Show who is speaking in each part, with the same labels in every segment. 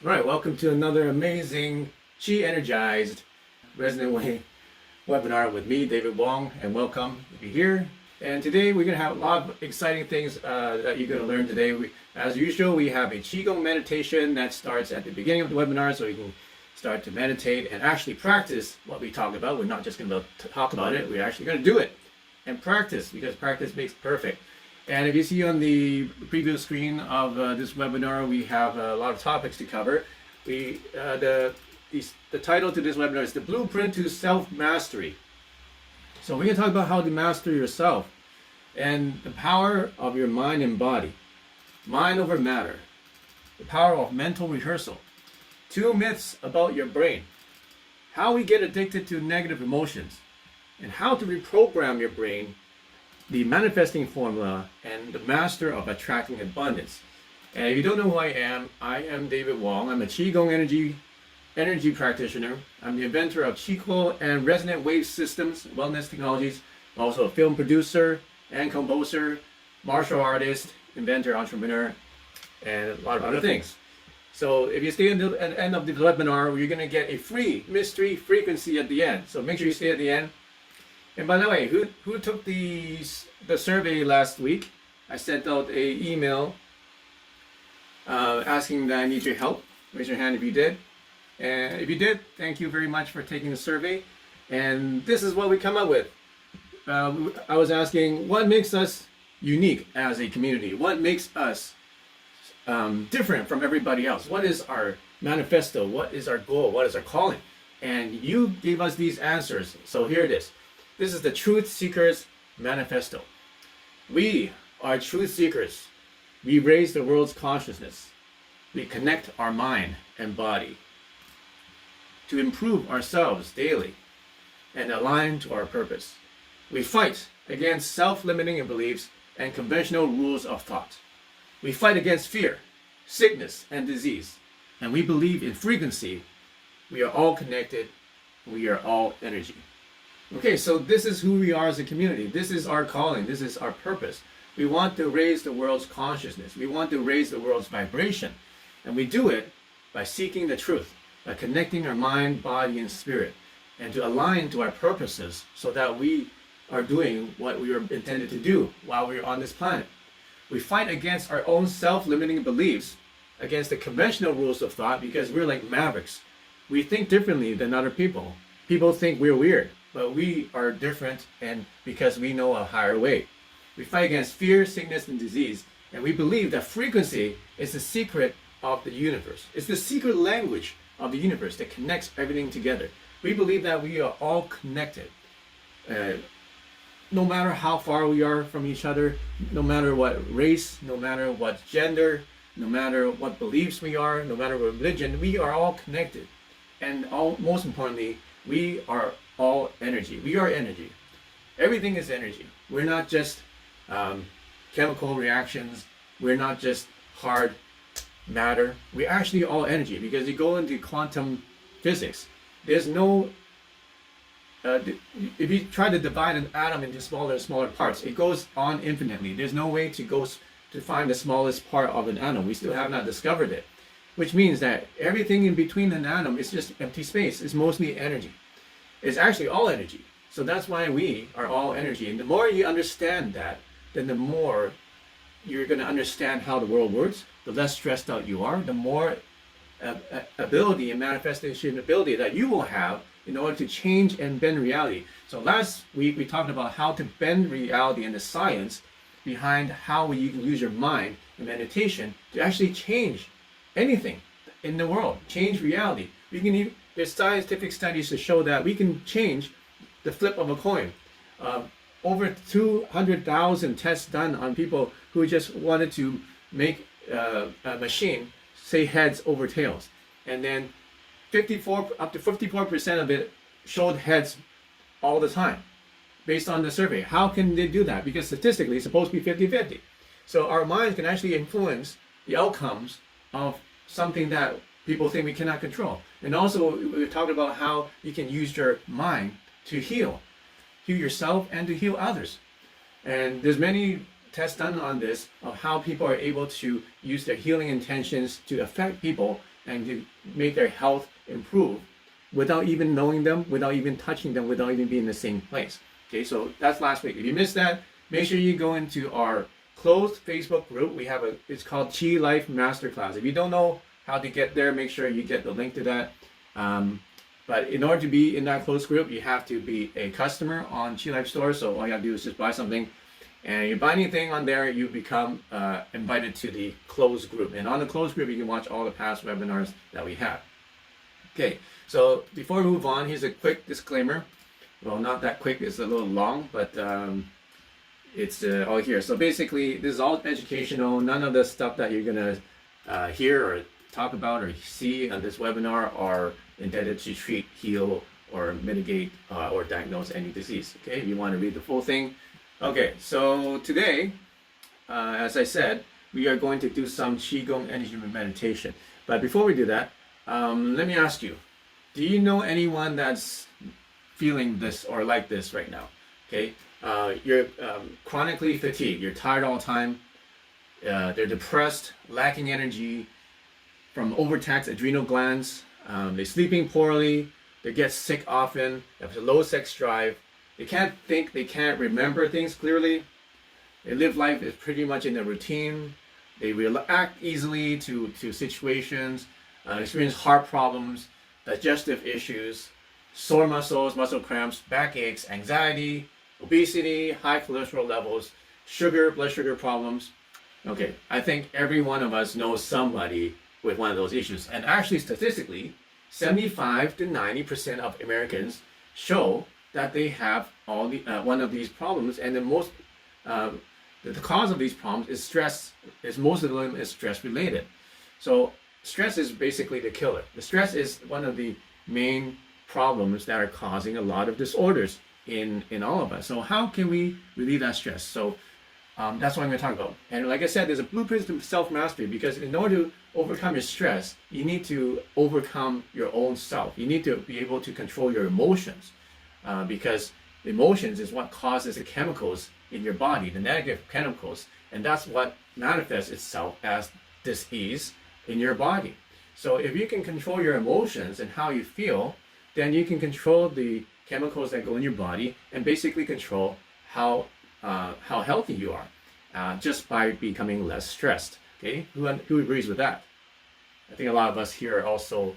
Speaker 1: All right, welcome to another amazing Chi Energized Resonant Way webinar with me, David Wong, and welcome to be here. And today we're going to have a lot of exciting things that you're going to learn today. As usual, we have a Qigong meditation that starts at the beginning of the webinar, so you can start to meditate and actually practice what we talk about. We're not just going to talk about it, we're actually going to do it and practice, because practice makes perfect. And if you see on the preview screen of this webinar, we have a lot of topics to cover. The title to this webinar is The Blueprint to Self-Mastery. So we're going to talk about how to master yourself and the power of your mind and body. Mind over matter. The power of mental rehearsal. 2 myths about your brain. How we get addicted to negative emotions. And how to reprogram your brain, the manifesting formula, and the master of attracting abundance. And if you don't know who I am David Wong. I'm a Qigong energy practitioner. I'm the inventor of Qigong and Resonant wave systems, wellness technologies. I'm also a film producer and composer, martial artist, inventor, entrepreneur, and a lot of other things. So if you stay until the end of the webinar, you're going to get a free mystery frequency at the end. So make sure you stay at the end. And by the way, who took the survey last week? I sent out an email asking that I need your help. Raise your hand if you did. And if you did, thank you very much for taking the survey. And this is what we come up with. I was asking, what makes us unique as a community? What makes us different from everybody else? What is our manifesto? What is our goal? What is our calling? And you gave us these answers. So here it is. This is the Truth Seekers Manifesto. We are truth seekers. We raise the world's consciousness. We connect our mind and body to improve ourselves daily and align to our purpose. We fight against self-limiting beliefs and conventional rules of thought. We fight against fear, sickness, and disease. And we believe in frequency. We are all connected. We are all energy. Okay, so this is who we are as a community. This is our calling. This is our purpose. We want to raise the world's consciousness. We want to raise the world's vibration. And we do it by seeking the truth, by connecting our mind, body, and spirit, and to align to our purposes so that we are doing what we were intended to do while we're on this planet. We fight against our own self-limiting beliefs, against the conventional rules of thought, because we're like mavericks. We think differently than other people. People think we're weird. But we are different, and because we know a higher way. We fight against fear, sickness, and disease, and we believe that frequency is the secret of the universe. It's the secret language of the universe that connects everything together. We believe that we are all connected. No matter how far we are from each other, no matter what race, no matter what gender, no matter what beliefs we are, no matter what religion, we are all connected. And most importantly, we are all energy. We are energy. Everything is energy. We're not just chemical reactions. We're not just hard matter. We're actually all energy, because you go into quantum physics. There's no, if you try to divide an atom into smaller and smaller parts, it goes on infinitely. There's no way to find the smallest part of an atom. We still have not discovered it, which means that everything in between an atom is just empty space. It's mostly energy. It's actually all energy. So that's why we are all energy. And the more you understand that, then the more you're going to understand how the world works. The less stressed out you are, the more ability and manifestation ability that you will have in order to change and bend reality. So last week we talked about how to bend reality and the science behind how you can use your mind and meditation to actually change anything in the world, change reality. There's scientific studies to show that we can change the flip of a coin. Over 200,000 tests done on people who just wanted to make a machine say heads over tails, and then up to 54% of it showed heads all the time, based on the survey. How can they do that? Because statistically, it's supposed to be 50-50. So our minds can actually influence the outcomes of something that people think we cannot control. And also, we talked about how you can use your mind to heal yourself and to heal others. And there's many tests done on this of how people are able to use their healing intentions to affect people and to make their health improve without even knowing them, without even touching them, without even being in the same place. Okay, so that's last week. If you missed that, make sure you go into our closed Facebook group. We have it's called Chi Life Masterclass. If you don't know how to get there, make sure you get the link to that. But in order to be in that closed group, you have to be a customer on Chi Life Store. So all you have to do is just buy something, and you buy anything on there, you become invited to the closed group. And on the closed group, you can watch all the past webinars that we have. Okay, so before we move on, here's a quick disclaimer. Well, not that quick, it's a little long, but it's all here. So basically, this is all educational. None of the stuff that you're gonna hear or talk about or see on this webinar are intended to treat, heal, or mitigate or diagnose any disease. Okay, if you want to read the full thing. Okay, so today, as I said, we are going to do some Qigong energy meditation. But before we do that, let me ask you, do you know anyone that's feeling this or like this right now? Okay, you're chronically fatigued, you're tired all the time, they're depressed, lacking energy from overtaxed adrenal glands, they're sleeping poorly, they get sick often, they have a low sex drive, they can't think, they can't remember things clearly, they live life is pretty much in a routine, they react easily to situations, experience heart problems, digestive issues, sore muscles, muscle cramps, backaches, anxiety, obesity, high cholesterol levels, blood sugar problems. Okay, I think every one of us knows somebody with one of those issues. And actually, statistically, 75 to 90% of Americans show that they have one of these problems, and the cause of these problems is stress. Most of them is stress related. So stress is basically the killer. The stress is one of the main problems that are causing a lot of disorders in all of us. So how can we relieve that stress? So that's what I'm going to talk about. And like I said, there's a blueprint to self-mastery, because in order to overcome your stress, you need to overcome your own self. You need to be able to control your emotions, because emotions is what causes the chemicals in your body, the negative chemicals, and that's what manifests itself as disease in your body. So if you can control your emotions and how you feel, then you can control the chemicals that go in your body and basically control how healthy you are, just by becoming less stressed. Okay, who agrees with that? I think a lot of us here are also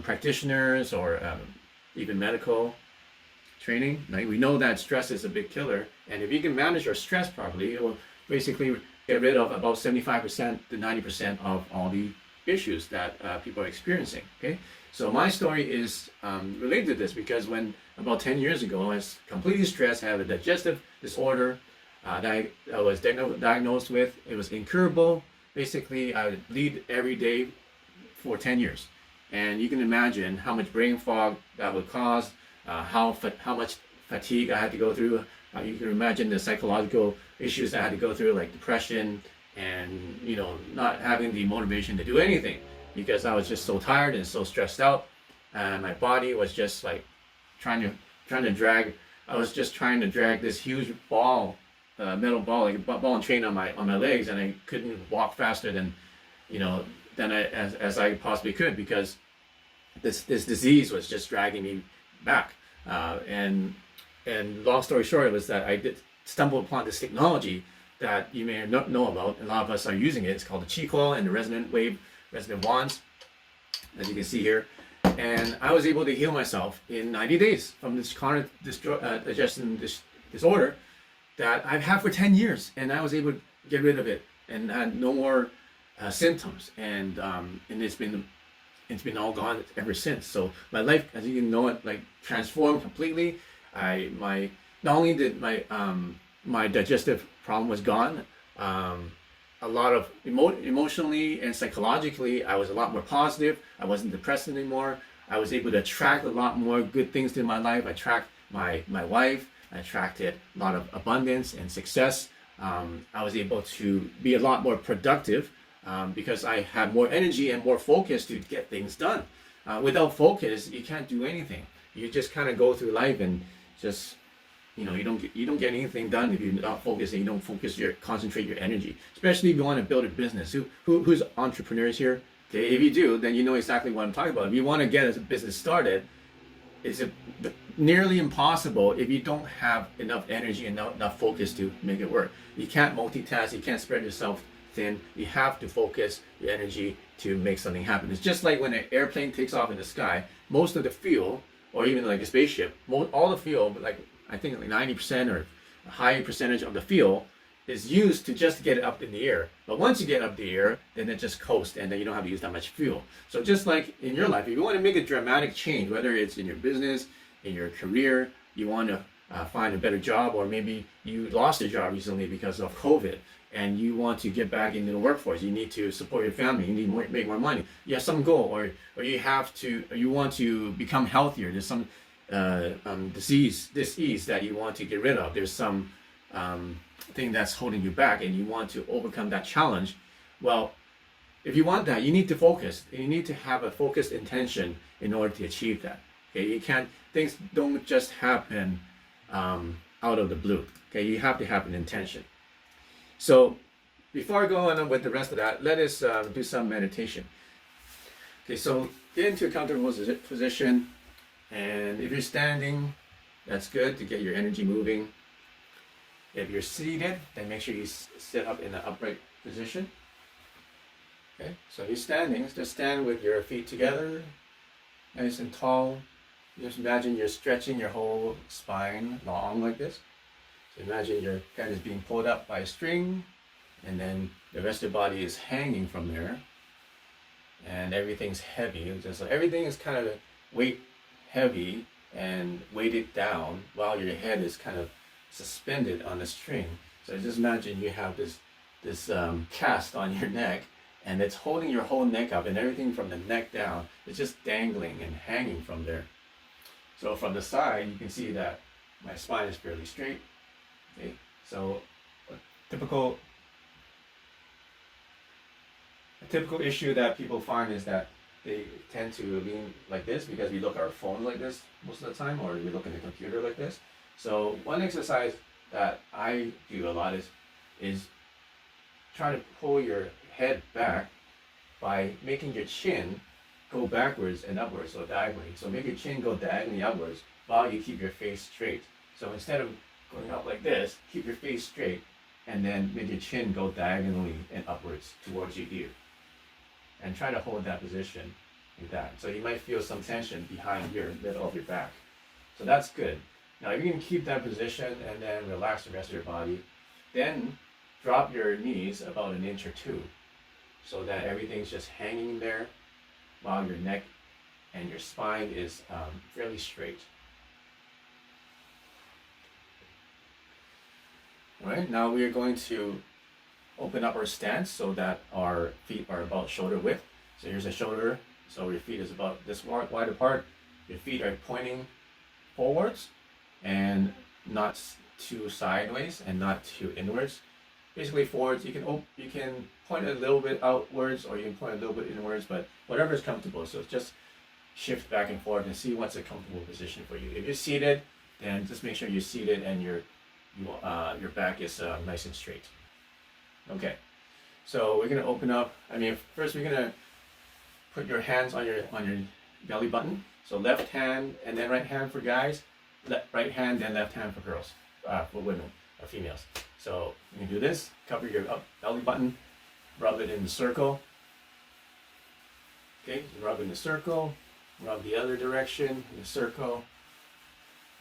Speaker 1: practitioners or even medical training. Right? We know that stress is a big killer, and if you can manage your stress properly, it will basically get rid of about 75% to 90% of all the issues that people are experiencing. Okay, so my story is related to this, because when about 10 years ago I was completely stressed, I had a digestive disorder that I was diagnosed with. It was incurable. Basically, I would bleed every day for 10 years, and you can imagine how much brain fog that would cause, how much fatigue I had to go through. You can imagine the psychological issues I had to go through, like depression, and not having the motivation to do anything because I was just so tired and so stressed out, and my body was just like trying to drag. I was just trying to drag this huge ball, metal ball, like a ball and chain on my legs, and I couldn't walk faster than as I possibly could, because this disease was just dragging me back. And long story short was that I did stumble upon this technology that you may not know about. A lot of us are using it. It's called the Qi Coil and the Resonant wands, as you can see here. And I was able to heal myself in 90 days from this chronic digestion disorder that I've had for 10 years. And I was able to get rid of it and had no more symptoms. And it's been all gone ever since. So my life, as you can know it, like transformed completely. Not only did my digestive problem was gone, a lot of emotionally and psychologically, I was a lot more positive. I wasn't depressed anymore. I was able to attract a lot more good things to my life. I attract my wife. I attracted a lot of abundance and success. I was able to be a lot more productive because I had more energy and more focus to get things done. Without focus, you can't do anything. You just kind of go through life and just you don't get anything done if you're not focused and you don't concentrate your energy. Especially if you want to build a business. Who's entrepreneurs here? Okay, if you do, then you know exactly what I'm talking about. If you want to get a business started, it's nearly impossible if you don't have enough energy and enough focus to make it work. You can't multitask, you can't spread yourself thin. You have to focus your energy to make something happen. It's just like when an airplane takes off in the sky, most of the fuel, or even like a spaceship, all the fuel, like I think like 90% or a high percentage of the fuel is used to just get it up in the air. But once you get up the air, then it just coasts and then you don't have to use that much fuel. So just like in your life, if you want to make a dramatic change, whether it's in your business, in your career, you want to find a better job, or maybe you lost your job recently because of COVID and you want to get back into the workforce, you need to support your family, you need to make more money, you have some goal, or you want to become healthier, there's some disease that you want to get rid of, there's some thing that's holding you back and you want to overcome that challenge. Well, if you want that, you need to focus. You need to have a focused intention in order to achieve that. Okay, things don't just happen out of the blue. Okay, you have to have an intention. So before I go on with the rest of that, let us do some meditation. Okay, so get into a comfortable position, and if you're standing, that's good to get your energy moving. If you're seated, then make sure you sit up in an upright position. Okay, so you're standing, just stand with your feet together, nice and tall. Just imagine you're stretching your whole spine long like this. So imagine your head is being pulled up by a string, and then the rest of your body is hanging from there, and everything's heavy. Just like everything is kind of weight heavy and weighted down while your head is kind of suspended on a string. So just imagine you have this cast on your neck, and it's holding your whole neck up, and everything from the neck down is just dangling and hanging from there. So from the side, you can see that my spine is fairly straight. Okay, so a typical issue that people find is that they tend to lean like this because we look at our phone like this most of the time, or we look at the computer like this. So one exercise that I do a lot is try to pull your head back by making your chin go backwards and upwards, so diagonally. So make your chin go diagonally upwards while you keep your face straight. So instead of going up like this, keep your face straight and then make your chin go diagonally and upwards towards your ear. And try to hold that position like that. So you might feel some tension behind your middle of your back. So that's good. Now if you can keep that position and then relax the rest of your body, then drop your knees about 1 inch or 2 so that everything's just hanging there while your neck and your spine is fairly straight. All right, now we are going to open up our stance so that our feet are about shoulder width. So here's a shoulder, so your feet is about this wide apart. Your feet are pointing forwards and not too sideways and not too inwards. Basically forwards, you can point a little bit outwards or you can point a little bit inwards, but whatever is comfortable. So just shift back and forth and see what's a comfortable position for you. If you're seated, then just make sure you're seated and your back is nice and straight. Okay, so we're gonna open up. First we're gonna put your hands on your belly button. So left hand and then right hand for guys, right hand then left hand for girls, for women or females. So you can do this, cover your belly button, rub it in the circle. Okay, rub in the circle, rub the other direction in the circle,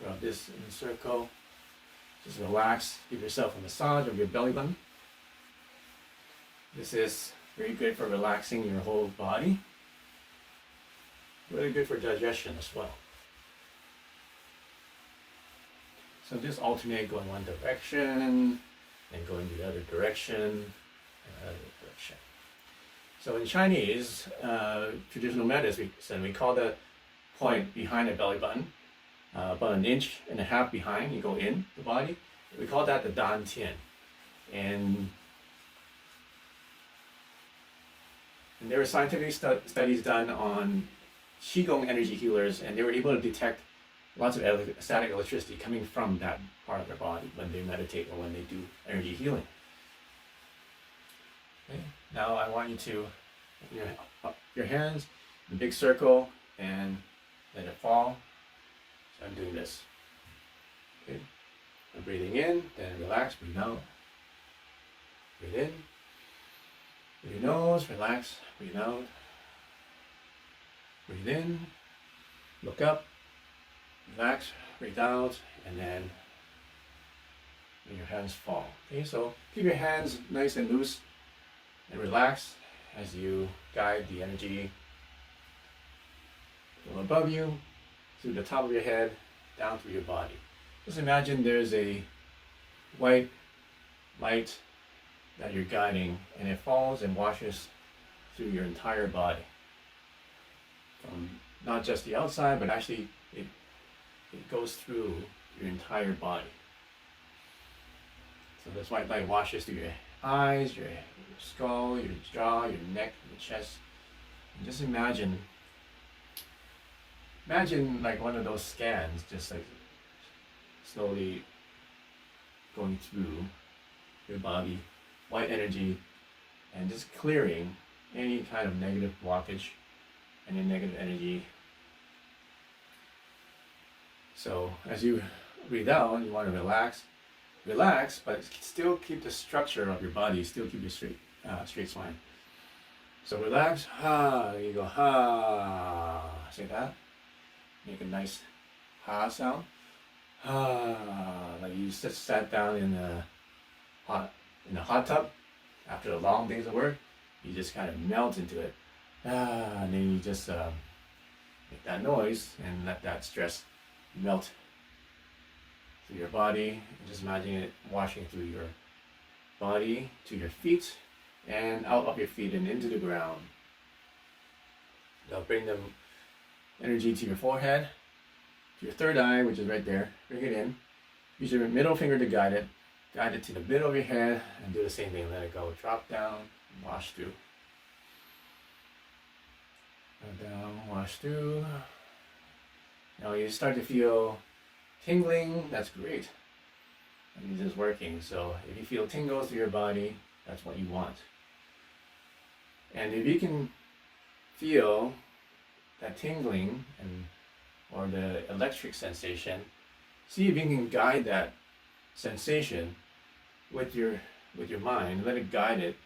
Speaker 1: rub this in the circle. Just relax, give yourself a massage of your belly button. This is very good for relaxing your whole body. Really good for digestion as well. So just alternate going one direction, and going the other direction, and other direction. So in Chinese, traditional medicine, we call the point behind the belly button, about 1.5 inches behind, you go in the body. We call that the Dan Tian. And there were scientific studies done on Qigong energy healers, and they were able to detect lots of static electricity coming from that part of their body when they meditate or when they do energy healing. Okay. Now I want you to open your your hands in a big circle and let it fall. So I'm doing this. Okay. I'm breathing in, then relax, breathe out. Breathe in. Through your nose, relax, breathe out. Breathe in. Look up. Relax, breathe out, and then let your hands fall. Okay, so keep your hands nice and loose and relax as you guide the energy from above you, through the top of your head, down through your body. Just imagine there's a white light that you're guiding, and it falls and washes through your entire body. From not just the outside, but actually it goes through your entire body. So this white light washes through your eyes, your skull, your jaw, your neck, your chest. And just imagine like one of those scans, just like slowly going through your body, white energy, and just clearing any kind of negative blockage, any negative energy. So as you breathe out, you want to relax, but still keep the structure of your body, still keep your straight spine. So relax, ha, there you go, ha, say that. Make a nice ha sound. Ha, like you just sat down in a hot tub after a long days of work. You just kind of melt into it. And then you just make that noise and let that stress melt through your body. And just imagine it washing through your body to your feet and out of your feet and into the ground. They'll bring them energy to your forehead, to your third eye, which is right there. Bring it in. Use your middle finger to guide it. Guide it to the middle of your head and do the same thing. Let it go. Drop down, wash through. Go down, wash through. Now you start to feel tingling. That's great. It means it's working. So if you feel tingles through your body, that's what you want. And if you can feel that tingling or the electric sensation, see if you can guide that sensation with your mind. Let it guide it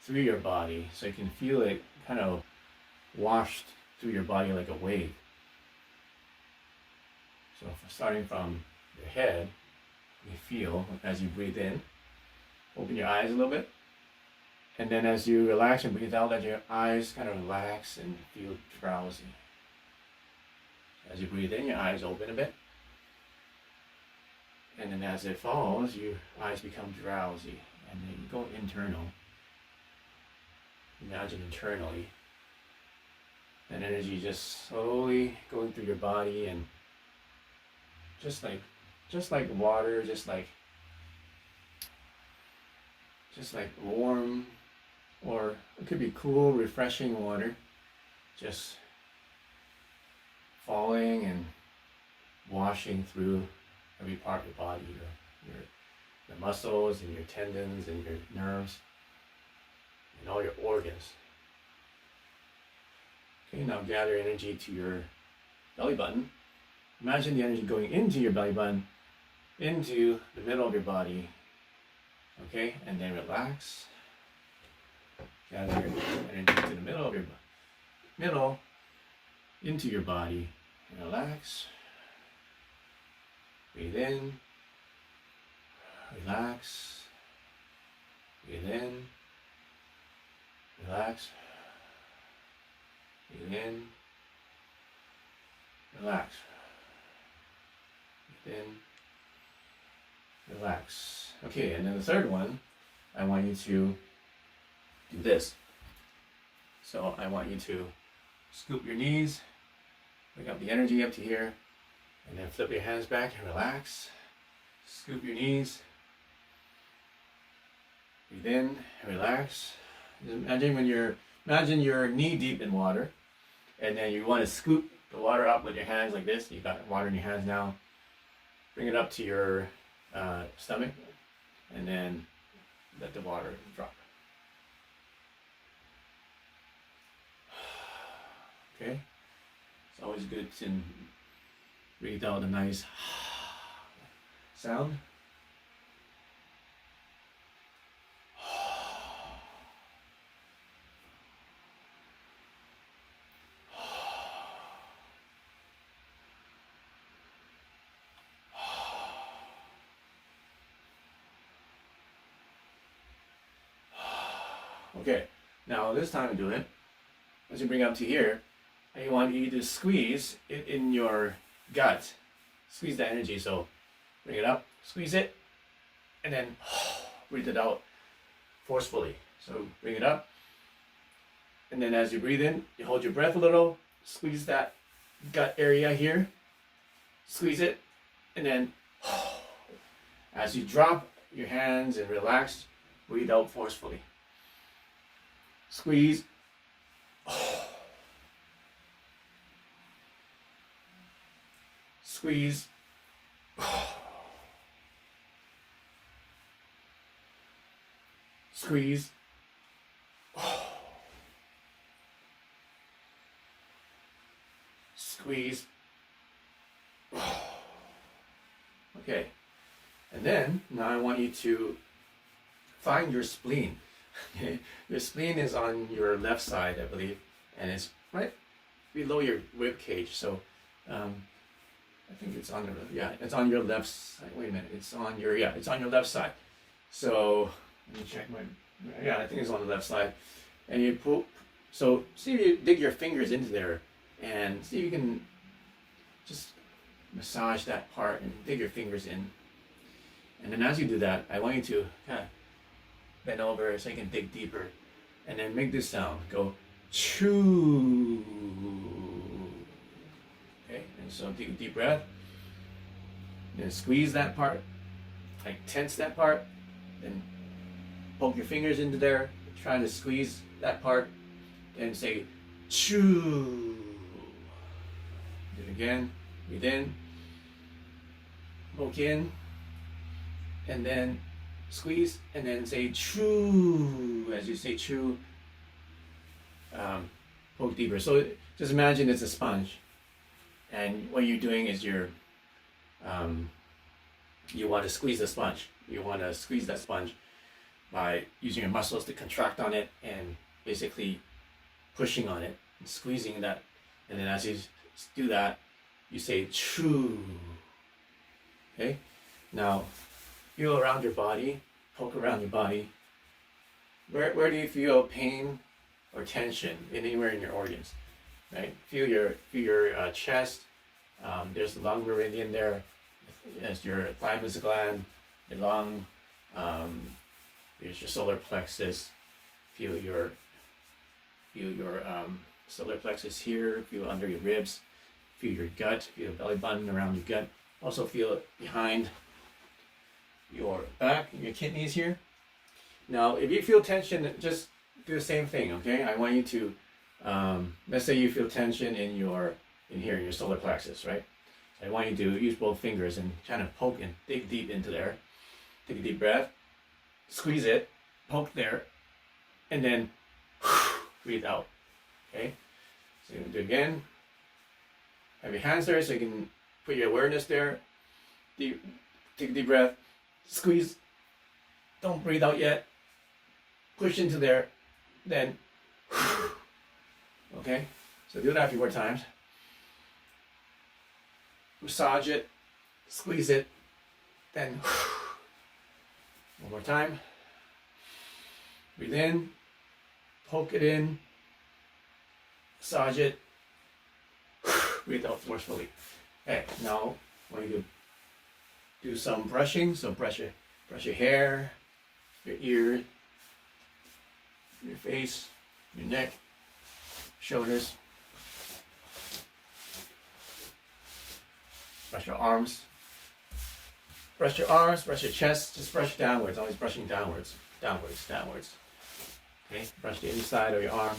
Speaker 1: through your body so you can feel it kind of washed through your body like a wave. So starting from your head, you feel as you breathe in, open your eyes a little bit, and then as you relax and breathe out, let your eyes kind of relax and feel drowsy. As you breathe in, your eyes open a bit, and then as it falls, your eyes become drowsy, and then you go internal. Imagine internally that energy just slowly going through your body, and just like water, just like warm, or it could be cool, refreshing water, just falling and washing through every part of your body, your muscles and your tendons and your nerves and all your organs. Okay, now gather energy to your belly button. Imagine the energy going into your belly button, into the middle of your body. Okay, and then relax. Gather energy to the middle of your into your body. And relax. Breathe in. Relax. Breathe in. Relax. Breathe in. Relax. Breathe in. Relax. Okay, and then the third one, I want you to do this. So I want you to scoop your knees, bring up the energy up to here, and then flip your hands back and relax. Scoop your knees. Breathe in and relax. Imagine you're knee deep in water, and then you want to scoop the water up with your hands like this. You got water in your hands now. Bring it up to your stomach, and then let the water drop. Okay? It's always good to breathe out a nice sound. Okay, now this time to do it, as you bring it up to here, I want you to squeeze it in your gut. Squeeze the energy, so bring it up, squeeze it, and then breathe it out forcefully. So bring it up, and then as you breathe in, you hold your breath a little, squeeze that gut area here, squeeze it, and then as you drop your hands and relax, breathe out forcefully. Squeeze. Squeeze. Squeeze. Squeeze. Okay. And then, now I want you to find your spleen. Your spleen is on your left side, I believe, and it's right below your rib cage. So, I think it's on it's on your left side. Wait a minute, it's on your left side. So let me check I think it's on the left side. And you pull. So see if you dig your fingers into there, and see if you can just massage that part and dig your fingers in. And then as you do that, I want you to kind of bend over so you can dig deeper, and then make this sound. Go chew. Okay, and so take a deep breath. Then squeeze that part, like tense that part. Then poke your fingers into there, trying to squeeze that part. Then say chew. Do it again. Breathe in. Poke in, and then squeeze, and then say chew. As you say chew, poke deeper. So just imagine it's a sponge, and what you're doing is you want to squeeze the sponge. You want to squeeze that sponge by using your muscles to contract on it and basically pushing on it and squeezing that. And then as you do that, you say chew. Okay. Now, feel around your body, poke around your body. Where do you feel pain or tension anywhere in your organs? Right? Feel your chest. There's the lung meridian there. There's your thymus gland, the lung. There's your solar plexus. Feel your solar plexus here. Feel under your ribs. Feel your gut. Feel your belly button around your gut. Also feel it behind your back, your kidneys here. Now, if you feel tension, just do the same thing, okay? I want you to, let's say you feel tension in your solar plexus, right? So I want you to use both fingers and kind of poke and dig deep into there. Take a deep breath, squeeze it, poke there, and then breathe out, okay? So you're gonna do it again. Have your hands there so you can put your awareness there. Take a deep breath, squeeze, don't breathe out yet. Push into there, then, okay? So do that a few more times. Massage it, squeeze it, then, one more time. Breathe in, poke it in, massage it, breathe out forcefully. Okay, now I want you to do some brushing. So brush your hair, your ear, your face, your neck, shoulders. Brush your arms. Brush your arms, brush your chest, just brush downwards, always brushing downwards, downwards. Okay, brush the inside of your arm.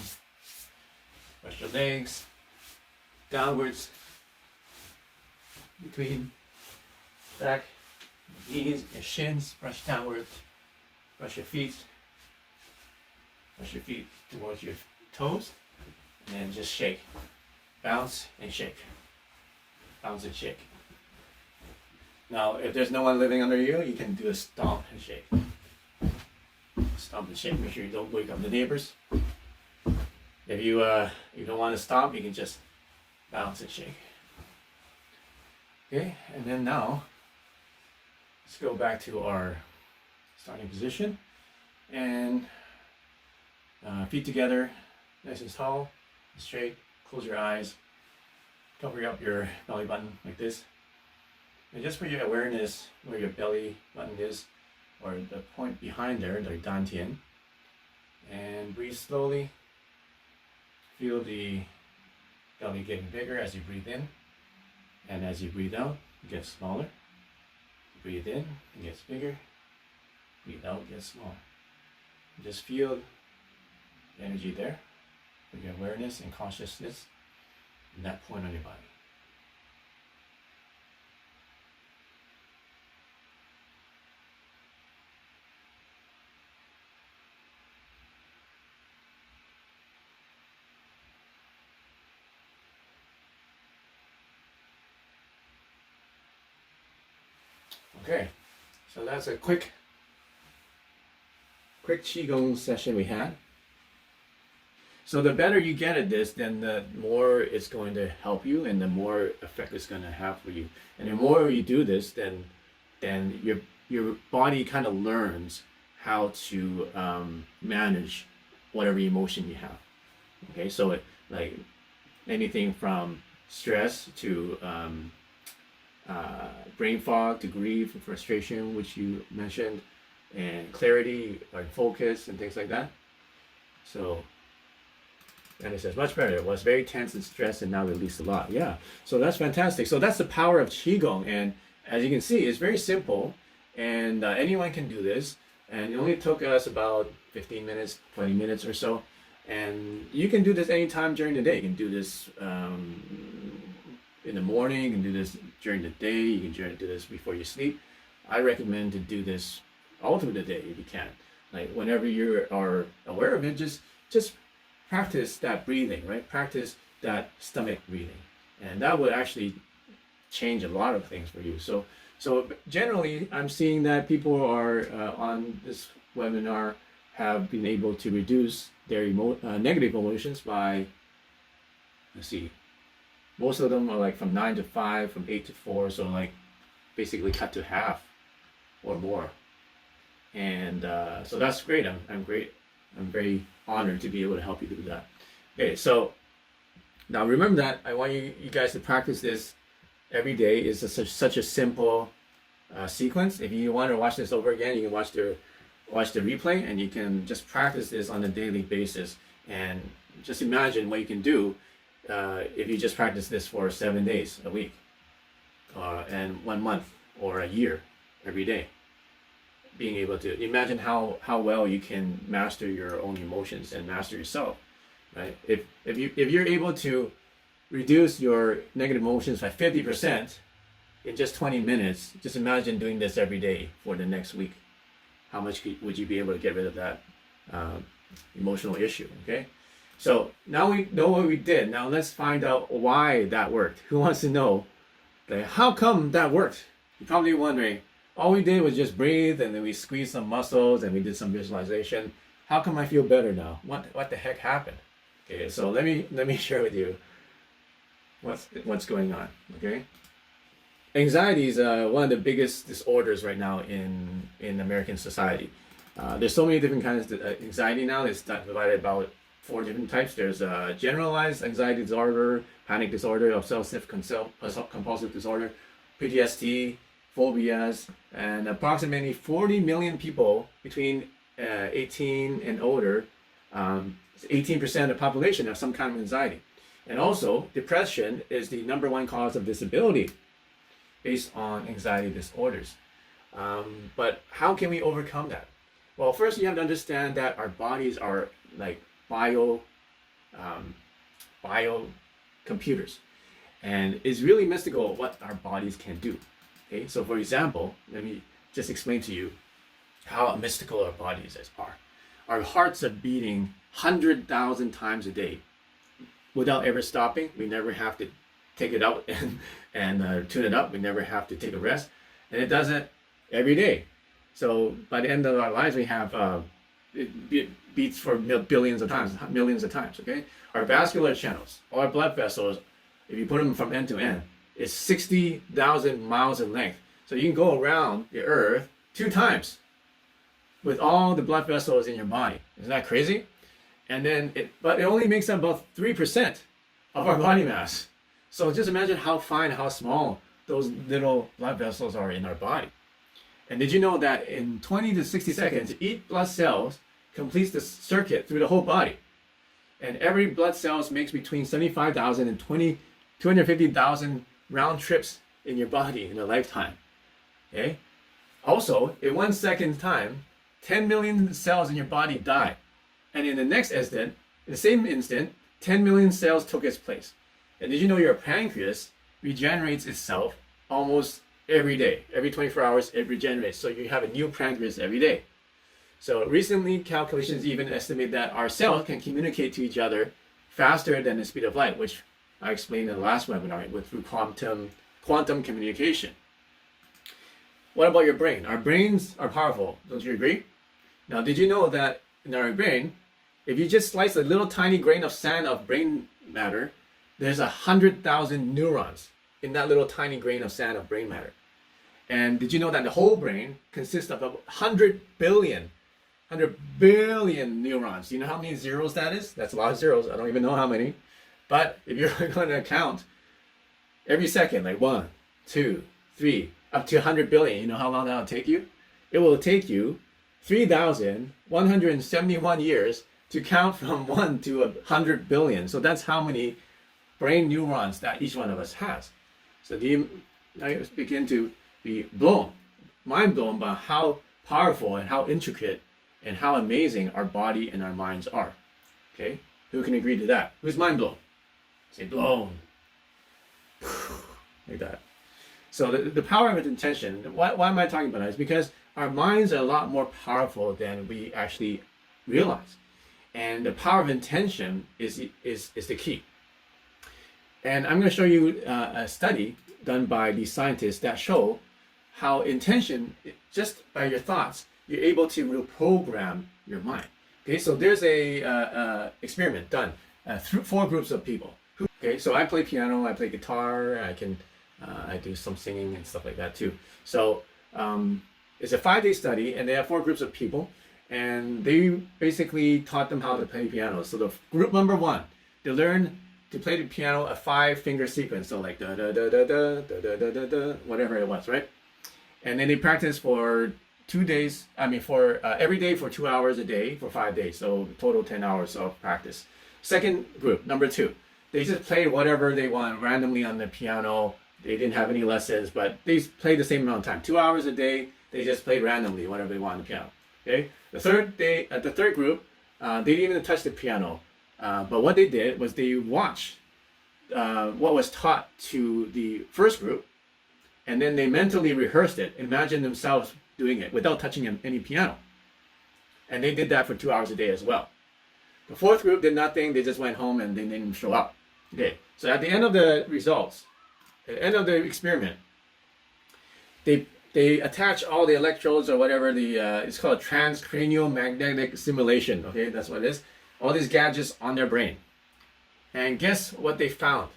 Speaker 1: Brush your legs, downwards, between back, knees, your shins, brush downwards. Brush your feet. Brush your feet towards your toes, and then just shake. bounce and shake, bounce and shake. Now, if there's no one living under you, you can do a stomp and shake. Stomp and shake. Make sure you don't wake up the neighbors. If you don't want to stomp, you can just bounce and shake. Okay, and then now, let's go back to our starting position. And feet together, nice and tall, straight. Close your eyes. Cover up your belly button like this. And just for your awareness where your belly button is, or the point behind there, the dantian. And breathe slowly. Feel the belly getting bigger as you breathe in. And as you breathe out, it gets smaller. Breathe in, it gets bigger. Breathe out, it gets smaller. Just feel the energy there, with your awareness and consciousness in that point on your body. Okay, so that's a quick Qigong session we had. So the better you get at this, then the more it's going to help you and the more effect it's going to have for you. And the more you do this, then your body kind of learns how to manage whatever emotion you have. Okay, so like anything from stress to brain fog to grief and frustration, which you mentioned, and clarity and focus and things like that. So, and it says much better. It was very tense and stressed and now released a lot. Yeah, so that's fantastic. So that's the power of Qigong. And as you can see, it's very simple and anyone can do this. And it only took us about 15 minutes, 20 minutes or so. And you can do this anytime during the day. You can do this in the morning, you can do this during the day, you can do this before you sleep. I recommend to do this all through the day if you can. Like whenever you are aware of it, just practice that breathing, right? Practice that stomach breathing. And that would actually change a lot of things for you. So generally, I'm seeing that people are on this webinar have been able to reduce their negative emotions by, let's see, most of them are like from 9 to 5, from 8 to 4, so like basically cut to half or more. And so that's great. I'm great. I'm very honored to be able to help you do that. Okay, so now remember that I want you guys to practice this every day. It's such a simple sequence. If you want to watch this over again, you can watch the replay, and you can just practice this on a daily basis. And just imagine what you can do if you just practice this for 7 days a week, and 1 month or a year, every day. Being able to imagine how well you can master your own emotions and master yourself, right? If you're able to reduce your negative emotions by 50% in just 20 minutes, just imagine doing this every day for the next week. How much would you be able to get rid of that emotional issue? Okay, so now we know what we did. Now let's find out why that worked. Who wants to know, like, how come that worked? You're probably wondering, all we did was just breathe, and then we squeezed some muscles, and we did some visualization. How come I feel better now? What the heck happened? Okay, so let me share with you what's going on. Okay, anxiety is one of the biggest disorders right now in American society. There's so many different kinds of anxiety now. It's divided about 4 different types. There's generalized anxiety disorder, panic disorder, obsessive compulsive disorder, PTSD, phobias, and approximately 40 million people between 18 and older, 18% of the population have some kind of anxiety. And also, depression is the #1 cause of disability based on anxiety disorders. But how can we overcome that? Well, first you have to understand that our bodies are like bio computers, and it's really mystical what our bodies can do. Okay, so for example, let me just explain to you how mystical our bodies are. Our hearts are beating 100,000 times a day, without ever stopping. We never have to take it out and tune it up. We never have to take a rest. And it does it every day. So by the end of our lives, we have it beats for billions of times, millions of times. Okay, our vascular channels, our blood vessels, if you put them from end to end, is 60,000 miles in length. So you can go around the Earth 2 times with all the blood vessels in your body. Isn't that crazy? And then, but it only makes up about 3% of our body mass. So just imagine how fine, how small those little blood vessels are in our body. And did you know that in 20 to 60 seconds, each blood cells completes the circuit through the whole body. And every blood cells makes between 75,000 and 250,000 round trips in your body in a lifetime. Okay? Also, in 1 second time, 10 million cells in your body die. And in the next instant, in the same instant, 10 million cells took its place. And did you know your pancreas regenerates itself almost every day? Every 24 hours, it regenerates. So you have a new pancreas every day. So recently, calculations even estimate that our cells can communicate to each other faster than the speed of light, which I explained in the last webinar through quantum communication. What about your brain? Our brains are powerful, don't you agree? Now, did you know that in our brain, if you just slice a little tiny grain of sand of brain matter, there's 100,000 neurons in that little tiny grain of sand of brain matter. And did you know that the whole brain consists of 100 billion neurons? Do you know how many zeros that is? That's a lot of zeros. I don't even know how many. But if you're going to count every second, like 1, 2, 3, up to 100 billion, you know how long that'll take you? It will take you 3,171 years to count from 1 to 100 billion. So that's how many brain neurons that each one of us has. So I begin to be mind blown by how powerful and how intricate and how amazing our body and our minds are. Okay? Who can agree to that? Who's mind blown? Say blown. Like that. So the power of intention, why am I talking about that? It's because our minds are a lot more powerful than we actually realize. And the power of intention is the key. And I'm going to show you a study done by these scientists that show how intention, just by your thoughts, you're able to reprogram your mind. Okay, so there's a experiment done through 4 groups of people. Okay, so I play piano, I play guitar, I do some singing and stuff like that too. So it's a 5-day study, and they have 4 groups of people, and they basically taught them how to play piano. So the group number 1, they learned to play the piano a 5-finger sequence, so like da da da da da da da da da da, whatever it was, right? And then they practiced for 2 days. For every day for 2 hours a day for 5 days. So total 10 hours of practice. Second group, number 2, they just played whatever they want randomly on the piano. They didn't have any lessons, but they played the same amount of time, 2 hours a day. They just played randomly whatever they want on the piano. Okay. The third group, they didn't even touch the piano. But what they did was they watched what was taught to the first group, and then they mentally rehearsed it, imagined themselves doing it without touching any piano. And they did that for 2 hours a day as well. The fourth group did nothing. They just went home and they didn't show up. Okay, so at the end of the results, at the end of the experiment, they attach all the electrodes or whatever it's called transcranial magnetic stimulation. Okay, that's what it is. All these gadgets on their brain. And guess what they found?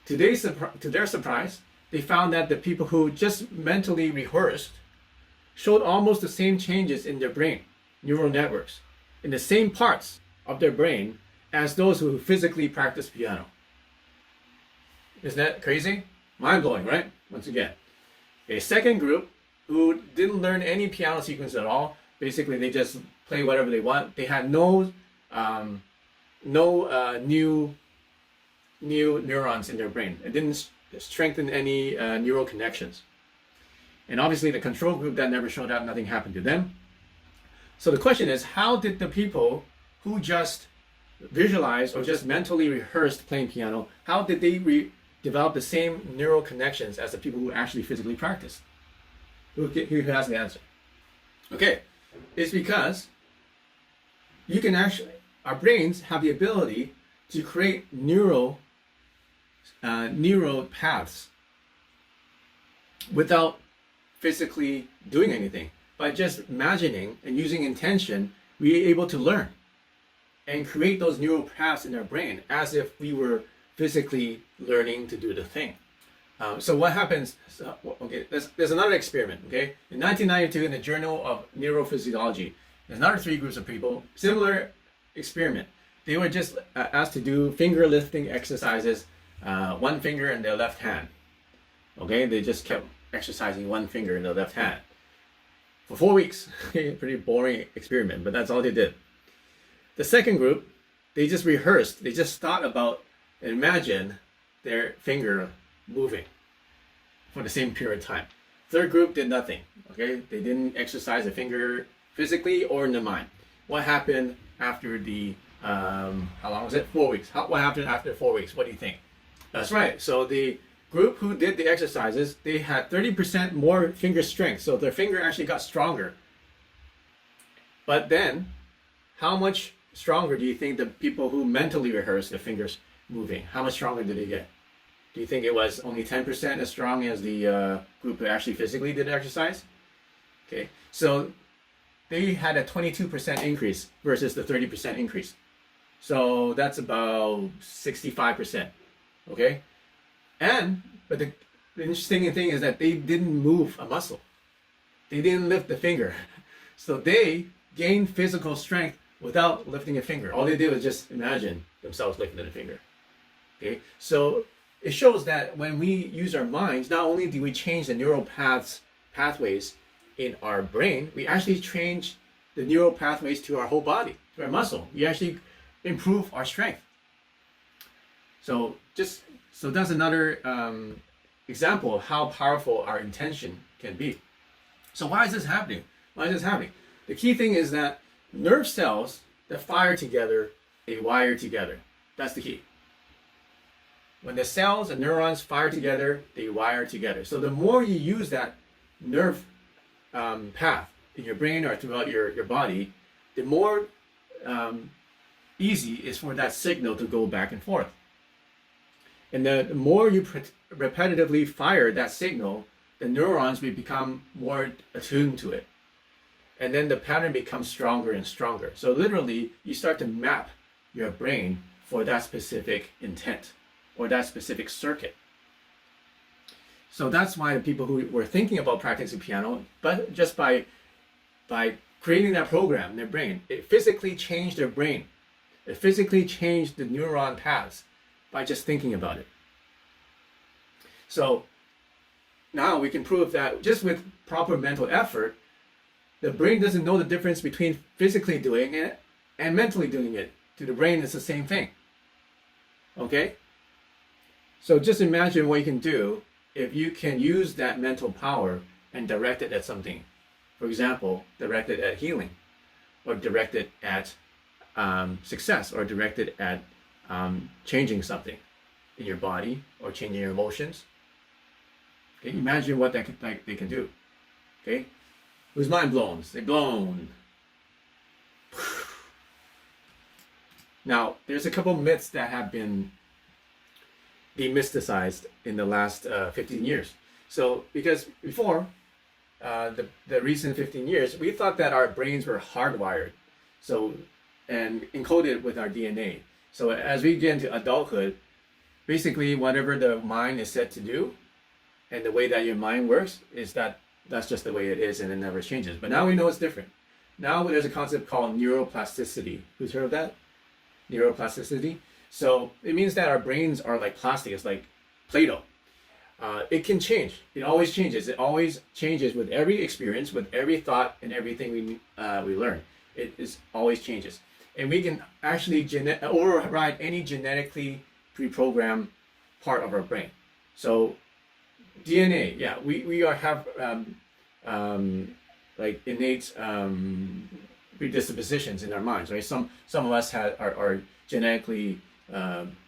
Speaker 1: To their surprise, they found that the people who just mentally rehearsed showed almost the same changes in their brain, neural networks, in the same parts of their brain as those who physically practice piano. Isn't that crazy? Mind-blowing, right? Once again. A second group who didn't learn any piano sequence at all, basically they just play whatever they want. They had no new neurons in their brain. It didn't strengthen any neural connections. And obviously the control group that never showed up, nothing happened to them. So the question is, how did the people who just visualized or just mentally rehearsed playing piano, how did they develop the same neural connections as the people who actually physically practice? Who has the answer? Okay, it's because our brains have the ability to create neural paths without physically doing anything. By just imagining and using intention, we are able to learn and create those neural paths in our brain as if we were physically learning to do the thing. So what happens? Okay, there's another experiment. Okay, in 1992, in the Journal of Neurophysiology, there's another 3 groups of people. Similar experiment. They were just asked to do finger lifting exercises, one finger in their left hand. Okay, they just kept exercising one finger in their left hand for 4 weeks. Pretty boring experiment, but that's all they did. The second group, they just rehearsed. They just thought about and imagined their finger moving for the same period of time. Third group did nothing. Okay, they didn't exercise the finger physically or in the mind. What happened after the how long was it? 4 weeks. What happened after 4 weeks? What do you think? That's right. So the group who did the exercises, they had 30% more finger strength. So their finger actually got stronger. But then, how much stronger do you think the people who mentally rehearsed the fingers moving, how much stronger did they get? Do you think it was only 10% as strong as the group who actually physically did the exercise? Okay, so they had a 22% increase versus the 30% increase. So that's about 65%. Okay, but the interesting thing is that they didn't move a muscle. They didn't lift the finger. So they gained physical strength without lifting a finger. All they did was just imagine themselves lifting a finger. Okay, so it shows that when we use our minds, not only do we change the neural pathways in our brain, we actually change the neural pathways to our whole body, to our muscle. We actually improve our strength. So that's another example of how powerful our intention can be. So why is this happening? The key thing is that nerve cells that fire together, they wire together. That's the key. When the cells and neurons fire together, they wire together. So the more you use that nerve path in your brain or throughout your body, the more easy it is for that signal to go back and forth. And the more you repetitively fire that signal, the neurons will become more attuned to it. And then the pattern becomes stronger and stronger. So literally, you start to map your brain for that specific intent or that specific circuit. So that's why the people who were thinking about practicing piano, but just by creating that program in their brain, it physically changed their brain. It physically changed the neuron paths by just thinking about it. So now we can prove that just with proper mental effort, the brain doesn't know the difference between physically doing it and mentally doing it. To the brain, it's the same thing. Okay? So just imagine what you can do if you can use that mental power and direct it at something. For example, direct it at healing, or direct it at success, or direct it at changing something in your body or changing your emotions. Okay, imagine what they can do. Okay, who's mind blown? Say blown. Now, there's a couple myths that have been demysticized in the last 15 years. So, because before the recent 15 years, we thought that our brains were hardwired, so and encoded with our DNA. So as we get into adulthood, basically whatever the mind is set to do, and the way that your mind works is that's just the way it is, and it never changes. But now we know it's different. Now there's a concept called neuroplasticity. Who's heard of that? Neuroplasticity. So it means that our brains are like plastic. It's like Play-Doh. It can change. It always changes. It always changes with every experience, with every thought, and everything we learn. It always changes. And we can actually override any genetically pre-programmed part of our brain. So DNA, yeah, we have like innate predispositions in our minds, right? Some of us are genetically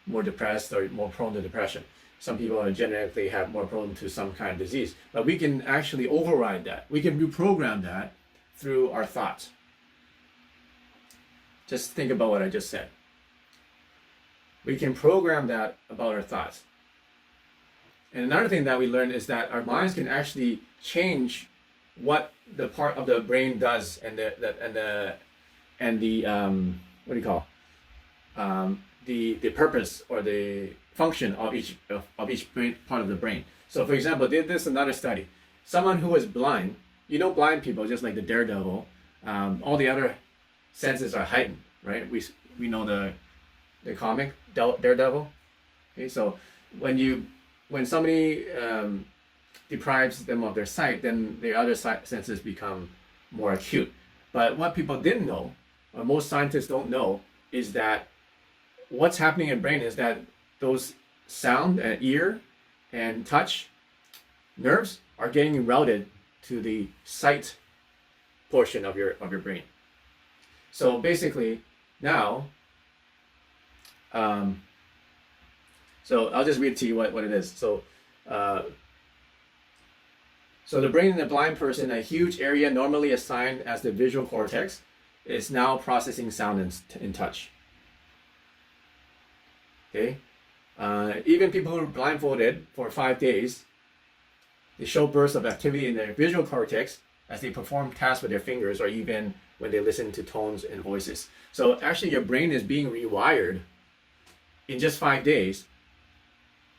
Speaker 1: more depressed or more prone to depression. Some people are genetically have more prone to some kind of disease. But we can actually override that. We can reprogram that through our thoughts. Just think about what I just said. we can program that about our thoughts. And another thing that we learned is that our minds can actually change what the part of the brain does, and the what do you call the purpose or the function of each brain, part of the brain. So for example, this another study. Someone who was blind, blind people, just like the daredevil, all the other senses are heightened, right? We know the comic Daredevil. Okay, so when somebody deprives them of their sight, then their other senses become more acute. But what people didn't know, or most scientists don't know, is that what's happening in the brain is that those sound and ear and touch nerves are getting routed to the sight portion of your brain. So basically now, so I'll just read to you what it is. So the brain in a blind person, a huge area normally assigned as the visual cortex, is now processing sound and touch. Okay, even people who are blindfolded for 5 days, they show bursts of activity in their visual cortex as they perform tasks with their fingers, or even when they listen to tones and voices. So actually your brain is being rewired in just 5 days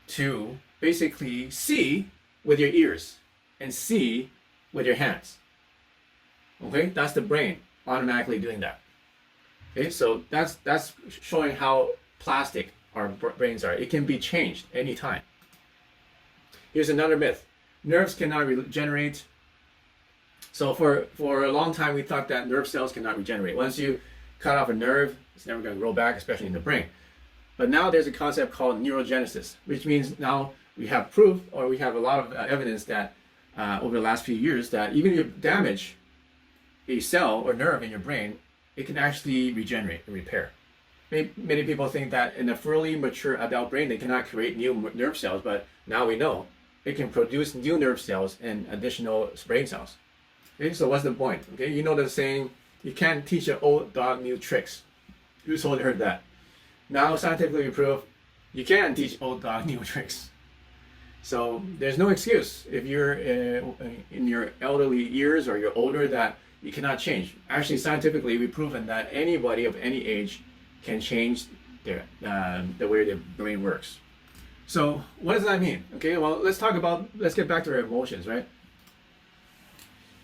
Speaker 1: to basically see with your ears and see with your hands. Okay, that's the brain automatically doing that. Okay, so that's showing how plastic our brains are. It can be changed anytime. Here's another myth. Nerves cannot regenerate. So for a long time we thought that nerve cells cannot regenerate. Once you cut off a nerve, it's never going to grow back, especially in the brain. But now there's a concept called neurogenesis, which means now we have proof, or we have a lot of evidence that over the last few years, that even if you damage a cell or nerve in your brain, it can actually regenerate and repair. Many people think that in a fully mature adult brain, they cannot create new nerve cells, but now we know it can produce new nerve cells and additional brain cells. Okay, so what's the point? Okay, you know the saying, you can't teach an old dog new tricks. Who's heard that? Now scientifically proved you can teach old dog new tricks. So there's no excuse if you're in your elderly years or you're older that you cannot change. Actually, scientifically, we've proven that anybody of any age can change the way their brain works. So what does that mean? Okay, well, let's get back to our emotions, right?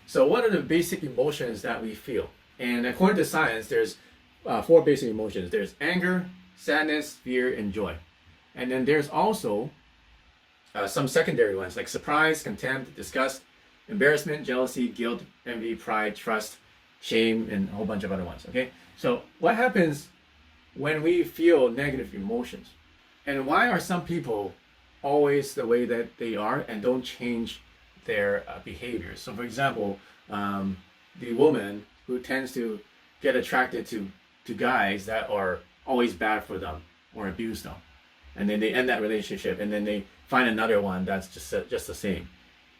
Speaker 1: So what are the basic emotions that we feel? And according to science, there's 4 basic emotions. There's anger, sadness, fear, and joy. And then there's also some secondary ones like surprise, contempt, disgust, embarrassment, jealousy, guilt, envy, pride, trust, shame, and a whole bunch of other ones. Okay, so what happens when we feel negative emotions? And why are some people always the way that they are and don't change their behaviors? So for example, the woman who tends to get attracted to guys that are always bad for them or abuse them, and then they end that relationship, and then they find another one that's just the same,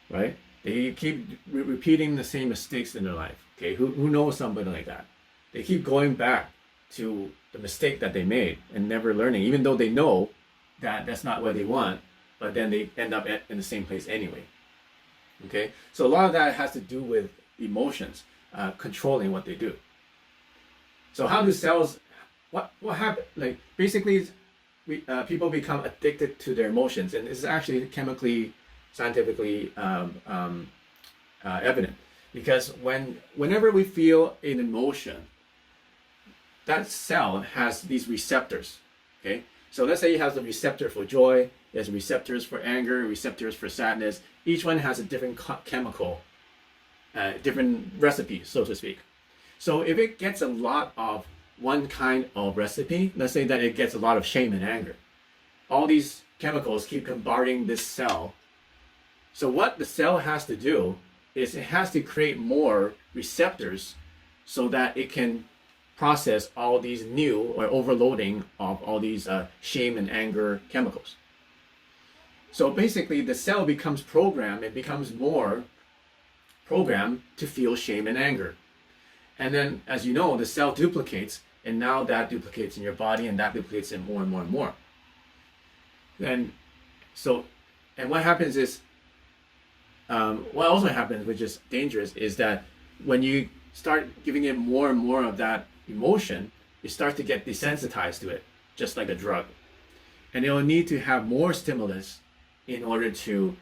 Speaker 1: right? They keep repeating the same mistakes in their life. Okay, who knows somebody like that? They keep going back to the mistake that they made and never learning, even though they know that that's not what they want, but then they end up in the same place anyway. Okay, so a lot of that has to do with emotions controlling what they do. So how do cells? What happens? Like basically, people become addicted to their emotions, and this is actually chemically, scientifically evident. Because whenever we feel an emotion, that cell has these receptors. Okay, so let's say it has a receptor for joy, there's receptors for anger, receptors for sadness. Each one has a different chemical, different recipe, so to speak. So if it gets a lot of one kind of recipe, let's say that it gets a lot of shame and anger, all these chemicals keep bombarding this cell. So what the cell has to do is it has to create more receptors so that it can process all these new or overloading of all these shame and anger chemicals. So basically the cell becomes programmed, it becomes more programmed to feel shame and anger. And then, as you know, the cell duplicates, and now that duplicates in your body, and that duplicates in more and more and more. And so, and what happens is, what also happens, which is dangerous, is that when you start giving it more and more of that emotion, you start to get desensitized to it, just like a drug. And it'll need to have more stimulus in order to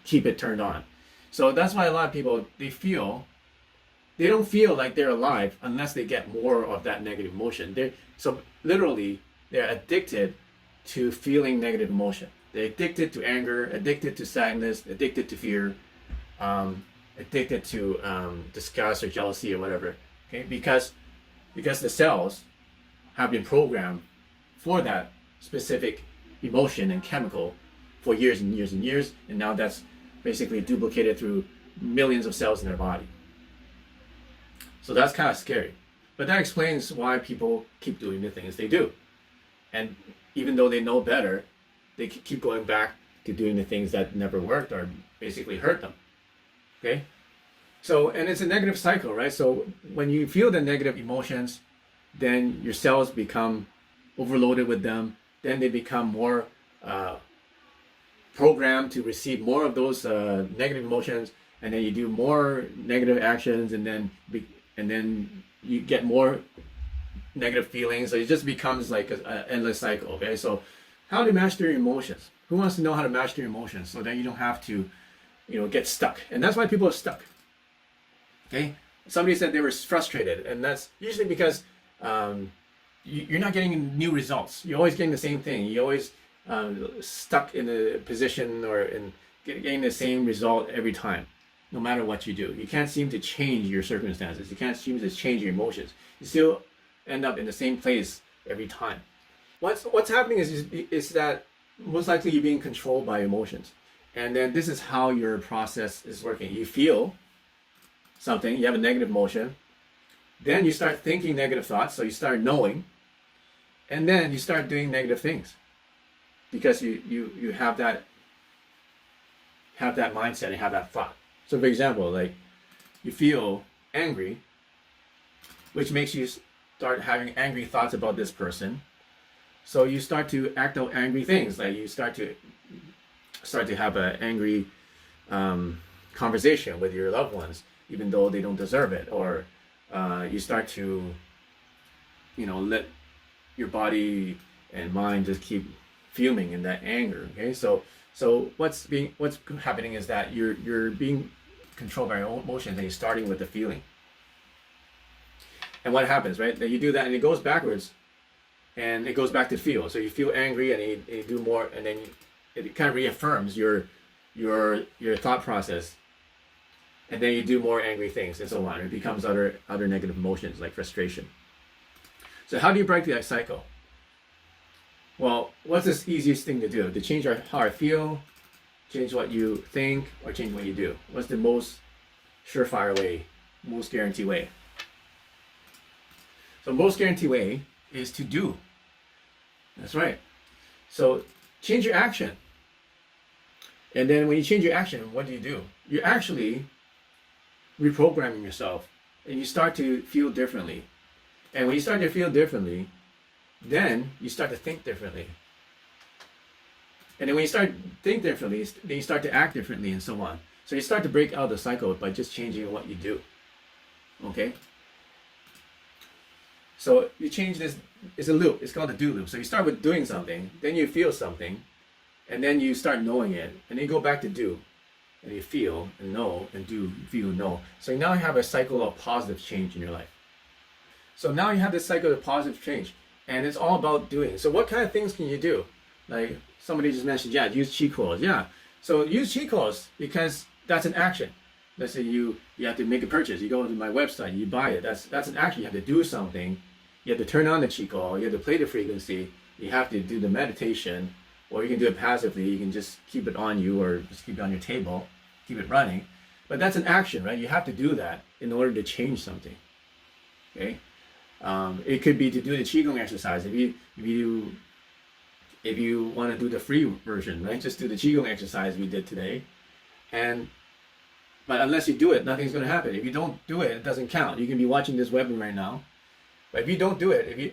Speaker 1: keep it turned on. So that's why a lot of people, they don't feel like they're alive unless they get more of that negative emotion. So literally, they're addicted to feeling negative emotion. They're addicted to anger, addicted to sadness, addicted to fear, addicted to disgust or jealousy or whatever. Okay, because the cells have been programmed for that specific emotion and chemical for years and years and years, and now that's basically duplicated through millions of cells in their body. So that's kind of scary. But that explains why people keep doing the things they do. And even though they know better, they keep going back to doing the things that never worked or basically hurt them. Okay? So, and it's a negative cycle, right? So when you feel the negative emotions, then your cells become overloaded with them. Then they become more programmed to receive more of those negative emotions, and then you do more negative actions, and then you get more negative feelings. So it just becomes like an endless cycle. Okay, so how to master your emotions? Who wants to know how to master your emotions so that you don't have to, get stuck? And that's why people are stuck. Okay, somebody said they were frustrated, and that's usually because you're not getting new results. You're always getting the same thing. You're always stuck in a position or in getting the same result every time, no matter what you do. You can't seem to change your circumstances. You can't seem to change your emotions. You still end up in the same place every time. What's happening is that most likely you're being controlled by emotions. And then this is how your process is working. You feel something, you have a negative emotion, then you start thinking negative thoughts, so you start knowing, and then you start doing negative things because you have that mindset and have that thought. So for example, like you feel angry, which makes you start having angry thoughts about this person. So you start to act out angry things, like you start to have an angry conversation with your loved ones, even though they don't deserve it, or you start to, let your body and mind just keep fuming in that anger. Okay, so what's happening is that you're being controlled by your own emotions, and you're starting with the feeling. And what happens, right? That you do that, and it goes backwards, and it goes back to feel. So you feel angry, and you do more, and then it kind of reaffirms your thought process. And then you do more angry things and so on. It becomes other negative emotions like frustration. So how do you break that cycle? Well, what's the easiest thing to do? To change how I feel, change what you think, or change what you do? What's the most surefire way, most guaranteed way? So most guaranteed way is to do. That's right. So change your action. And then when you change your action, what do? You're actually reprogramming yourself, and you start to feel differently. And when you start to feel differently, then you start to think differently. And then when you start to think differently, then you start to act differently, and so on. So you start to break out of the cycle by just changing what you do. Okay? So you change this, it's a loop, it's called the do loop. So you start with doing something, then you feel something, and then you start knowing it, and then you go back to do. And you feel and know and do, feel, know. So now you have a cycle of positive change in your life. So now you have this cycle of positive change, and it's all about doing. So what kind of things can you do? Like somebody just mentioned, use cheat codes. Yeah. So use cheat codes because that's an action. Let's say you have to make a purchase. You go to my website, you buy it. That's an action. You have to do something. You have to turn on the cheat code. You have to play the frequency. You have to do the meditation. Or you can do it passively. You can just keep it on you, or just keep it on your table, keep it running. But that's an action, right? You have to do that in order to change something. Okay. It could be to do the qigong exercise. If you want to do the free version, right? Just do the qigong exercise we did today, but unless you do it, nothing's going to happen. If you don't do it, it doesn't count. You can be watching this webinar right now, But if you don't do it, if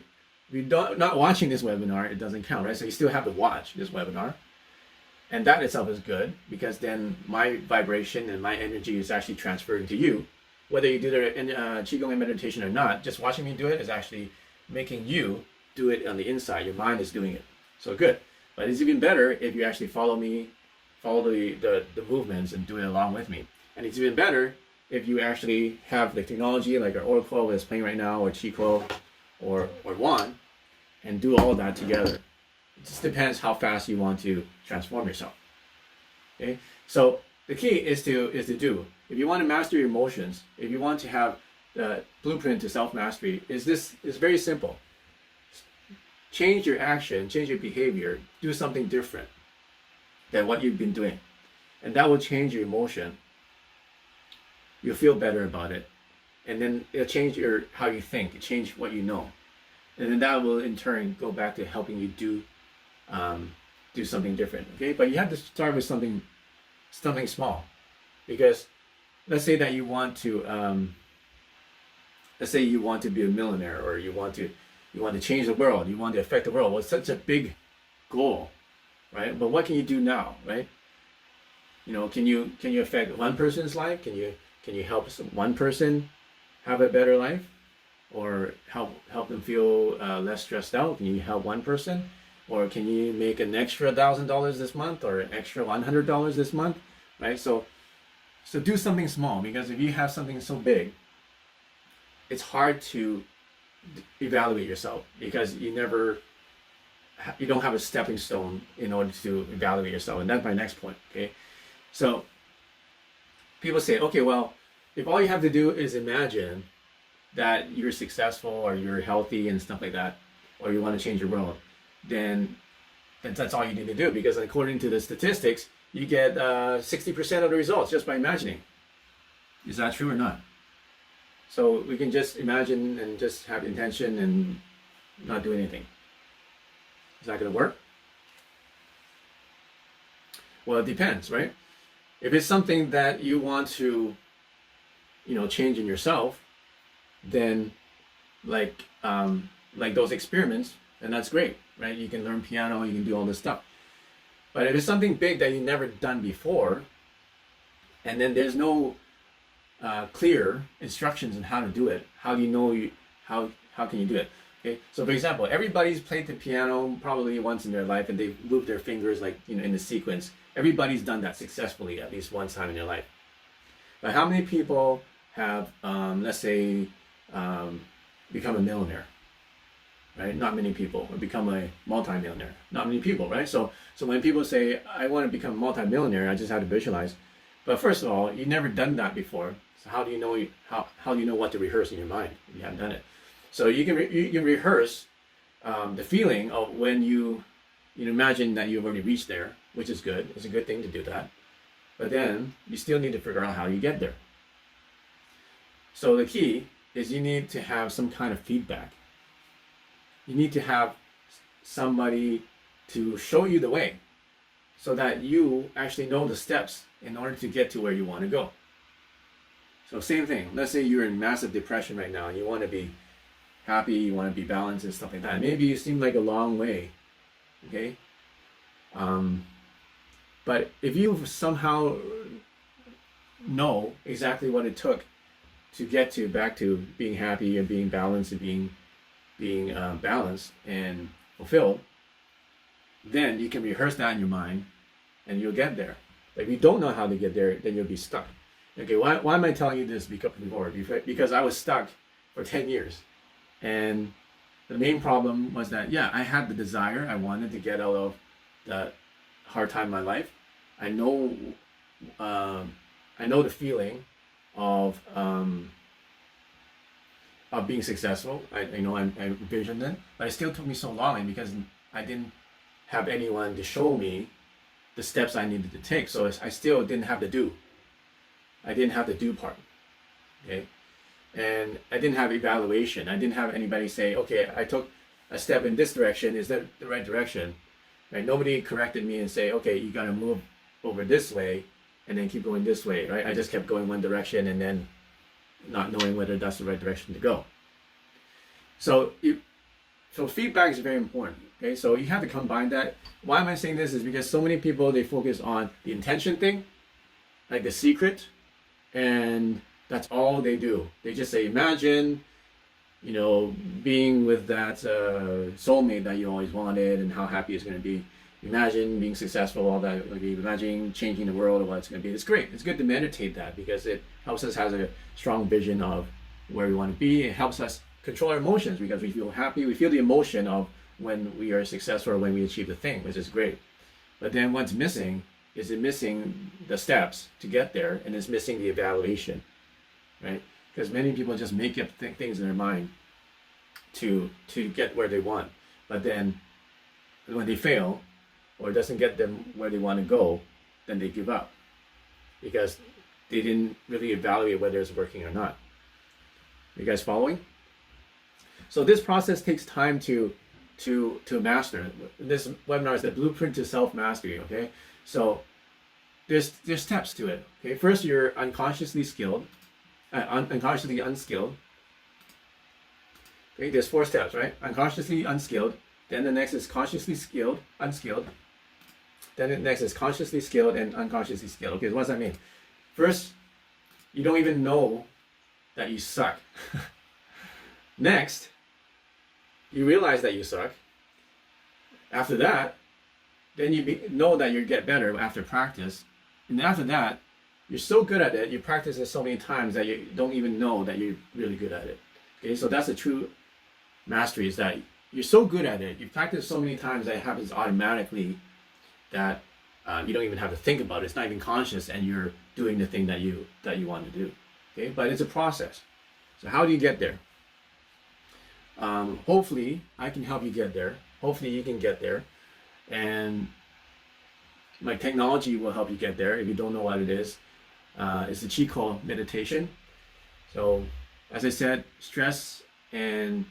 Speaker 1: you don't not watching this webinar, it doesn't count, right? So you still have to watch this webinar. And that itself is good, because then my vibration and my energy is actually transferring to you. Whether you do the Qigong and meditation or not, just watching me do it is actually making you do it on the inside. Your mind is doing it. So good. But it's even better if you actually follow me, follow the movements and do it along with me. And it's even better if you actually have the technology like our Oracle is playing right now, or Qigong, or Wan, and do all that together. It just depends how fast you want to transform yourself. Okay, so the key is to do. If you want to master your emotions, if you want to have the blueprint to self-mastery, is very simple. Change your action, change your behavior, do something different than what you've been doing, and that will change your emotion. You'll feel better about it, and then it'll change how you think, it change what you know, and then that will in turn go back to helping you do something different. Okay, but you have to start with something small, because let's say that you want to be a millionaire, or you want to change the world, you want to affect the world. Well, it's such a big goal, right? But what can you do now, right? You know, can you affect one person's life? Can you help one person have a better life, or help them feel less stressed out? Can you help one person? Or can you make an extra $1,000 this month, or an extra $100 this month, right? So do something small, because if you have something so big, it's hard to evaluate yourself, because you don't have a stepping stone in order to evaluate yourself. And that's my next point. Okay, so people say, okay, well, if all you have to do is imagine that you're successful, or you're healthy and stuff like that, or you want to change your world, then that's all you need to do, because according to the statistics, you get 60% of the results just by imagining. Is that true or not? So we can just imagine and just have intention and not do anything. Is that going to work? Well, it depends, right? If it's something that you want to, change in yourself, then like those experiments, then that's great, right? You can learn piano, you can do all this stuff. But if it's something big that you've never done before, and then there's no clear instructions on how to do it, how do you know how can you do it? Okay, so for example, everybody's played the piano probably once in their life, and they've moved their fingers in the sequence. Everybody's done that successfully at least one time in their life. But how many people have, let's say, become a millionaire? Right? Not many people. Or become a multi-millionaire. Not many people, right? So when people say, I want to become a multi-millionaire, I just have to visualize. But first of all, you've never done that before. So how do you know how do you know what to rehearse in your mind if you haven't done it? So you can rehearse the feeling of when you imagine that you've already reached there, which is good. It's a good thing to do that. But then you still need to figure out how you get there. So the key is you need to have some kind of feedback. You need to have somebody to show you the way, so that you actually know the steps in order to get to where you want to go. So same thing. Let's say you're in massive depression right now, and you want to be happy, you want to be balanced and stuff like that. Maybe you seem like a long way, okay? But if you somehow know exactly what it took to get back to being happy and being balanced and being balanced and fulfilled, then you can rehearse that in your mind and you'll get there. But if you don't know how to get there, then you'll be stuck. Okay, why am I telling you this before? Because I was stuck for 10 years. And the main problem was that, I had the desire. I wanted to get out of the hard time in my life. I know the feeling of being successful. I envisioned it, but it still took me so long, because I didn't have anyone to show me the steps I needed to take. So I still didn't have the do. I didn't have the do part. Okay, and I didn't have evaluation. I didn't have anybody say, okay, I took a step in this direction. Is that the right direction? Right? Nobody corrected me and say, okay, you got to move over this way, and then keep going this way. Right? I just kept going one direction, and then not knowing whether that's the right direction to go. So so feedback is very important. Okay, so you have to combine that. Why am I saying this? Is because so many people, they focus on the intention thing, like the secret, and that's all they do. They just say, imagine, being with that soulmate that you always wanted and how happy it's going to be. Imagine being successful, all that. Like, imagine changing the world or what it's going to be. It's great. It's good to meditate that because it helps us have a strong vision of where we want to be. It helps us control our emotions because we feel happy. We feel the emotion of when we are successful or when we achieve the thing, which is great. But then what's missing is it missing the steps to get there, and it's missing the evaluation, right? Because many people just make up things in their mind to get where they want. But then when they fail or it doesn't get them where they want to go, then they give up because they didn't really evaluate whether it's working or not. You guys following? So this process takes time to master. This webinar is the blueprint to self-mastery, okay? So there's steps to it, okay? First, you're unconsciously unskilled. Okay, there's 4 steps, right? Unconsciously unskilled. Then the next is consciously skilled, unskilled. Then the next is consciously skilled and unconsciously skilled. Okay, so what does that mean? First, you don't even know that you suck. Next, you realize that you suck. After that, then you know that you get better after practice. And after that, you're so good at it, you practice it so many times that you don't even know that you're really good at it. Okay, so that's the true mastery, is that you're so good at it, you practice so many times that it happens automatically that you don't even have to think about it. It's not even conscious, and you're doing the thing that you want to do. Okay, but it's a process. So how do you get there? Hopefully, I can help you get there. Hopefully, you can get there, and my technology will help you get there. If you don't know what it is, it's the Qigong meditation. So, as I said, stress and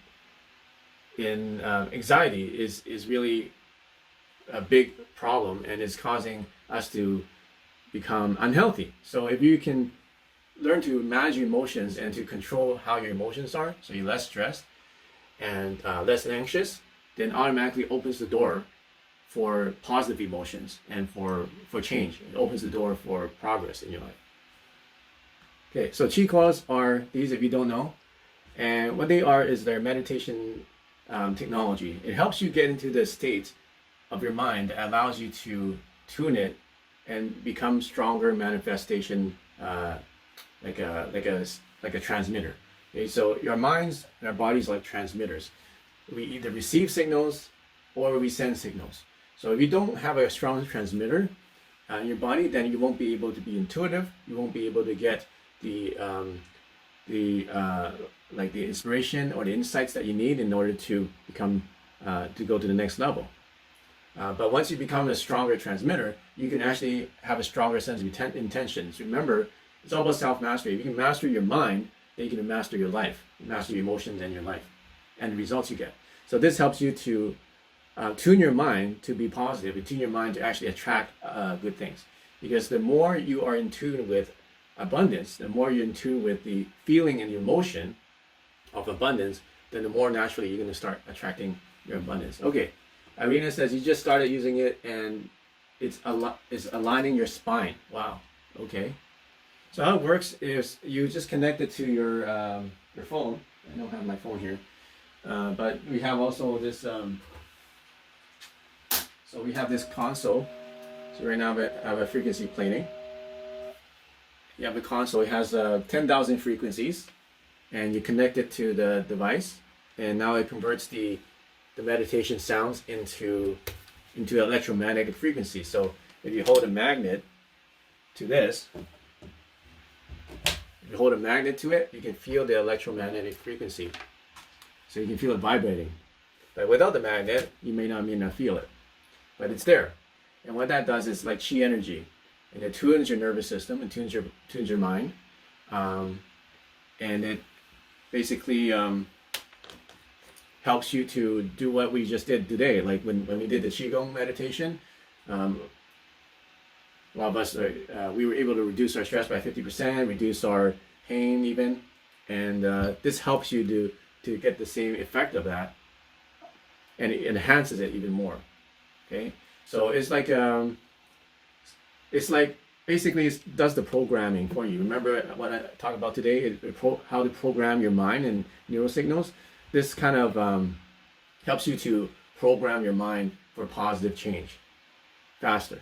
Speaker 1: anxiety is really a big problem, and is causing us to become unhealthy. So if you can learn to manage your emotions and to control how your emotions are, so you're less stressed and less anxious, then automatically opens the door for positive emotions and for change. It opens the door for progress in your life. Okay, so Qigong are these, if you don't know, and what they are is their meditation technology. It helps you get into the state of your mind that allows you to tune it and become stronger manifestation, like a transmitter. Okay, so your minds and our bodies are like transmitters. We either receive signals or we send signals. So if you don't have a strong transmitter in your body, then you won't be able to be intuitive. You won't be able to get the inspiration or the insights that you need in order to become to go to the next level. But once you become a stronger transmitter, you can actually have a stronger sense of intentions. Remember, it's all about self-mastery. If you can master your mind, then you can master your life, master your emotions and your life, and the results you get. So this helps you to tune your mind to be positive, and tune your mind to actually attract good things. Because the more you are in tune with abundance, the more you're in tune with the feeling and the emotion of abundance, then the more naturally you're going to start attracting your abundance. Okay, Irina says you just started using it and it's aligning your spine. Wow. Okay. So how it works is you just connect it to your phone. I don't have my phone here, but we have also this. So we have this console. So right now I have a frequency plating. You have the console. It has 10,000 frequencies, and you connect it to the device, and now it converts the meditation sounds into electromagnetic frequencies. So if you hold a magnet to this, if you hold a magnet to it, you can feel the electromagnetic frequency. So you can feel it vibrating. But without the magnet, you may not feel it, but it's there. And what that does is like chi energy, and it tunes your nervous system and tunes your mind, and it basically helps you to do what we just did today. Like when we did the Qigong meditation, a lot of us, we were able to reduce our stress by 50%, reduce our pain even, and this helps you to get the same effect of that, and it enhances it even more. Okay, so it's like basically it does the programming for you. Remember what I talked about today? How to program your mind and neural signals. This kind of helps you to program your mind for positive change faster.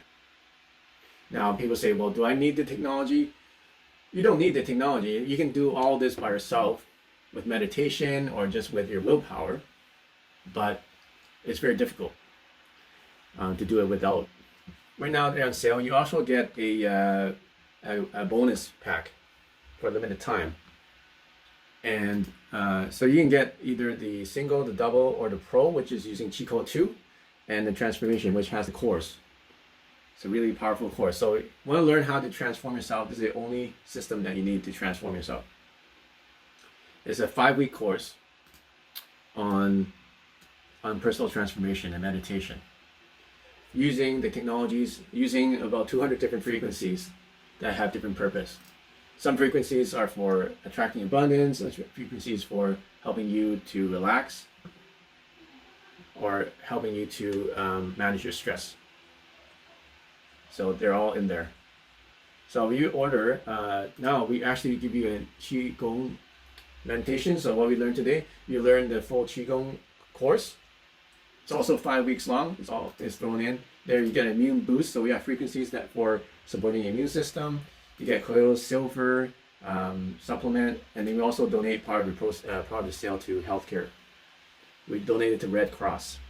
Speaker 1: Now people say, well, do I need the technology? You don't need the technology. You can do all this by yourself with meditation or just with your willpower, but it's very difficult to do it without. Right now they're on sale. You also get a bonus pack for a limited time. And so you can get either the single, the double, or the pro, which is using Cheat Code 2, and the transformation, which has the course. It's a really powerful course. So you want to learn how to transform yourself. This is the only system that you need to transform yourself. It's a 5-week course on personal transformation and meditation, using the technologies, using about 200 different frequencies that have different purpose. Some frequencies are for attracting abundance, some frequencies for helping you to relax, or helping you to manage your stress. So they're all in there. So you order, now we actually give you a Qigong meditation. So what we learned today, you learn the full Qigong course. It's also 5 weeks long. It's thrown in there. You get an immune boost. So we have frequencies that for supporting the immune system. You get colloidal silver supplement, and then we also donate part of the sale to healthcare. We donate it to Red Cross.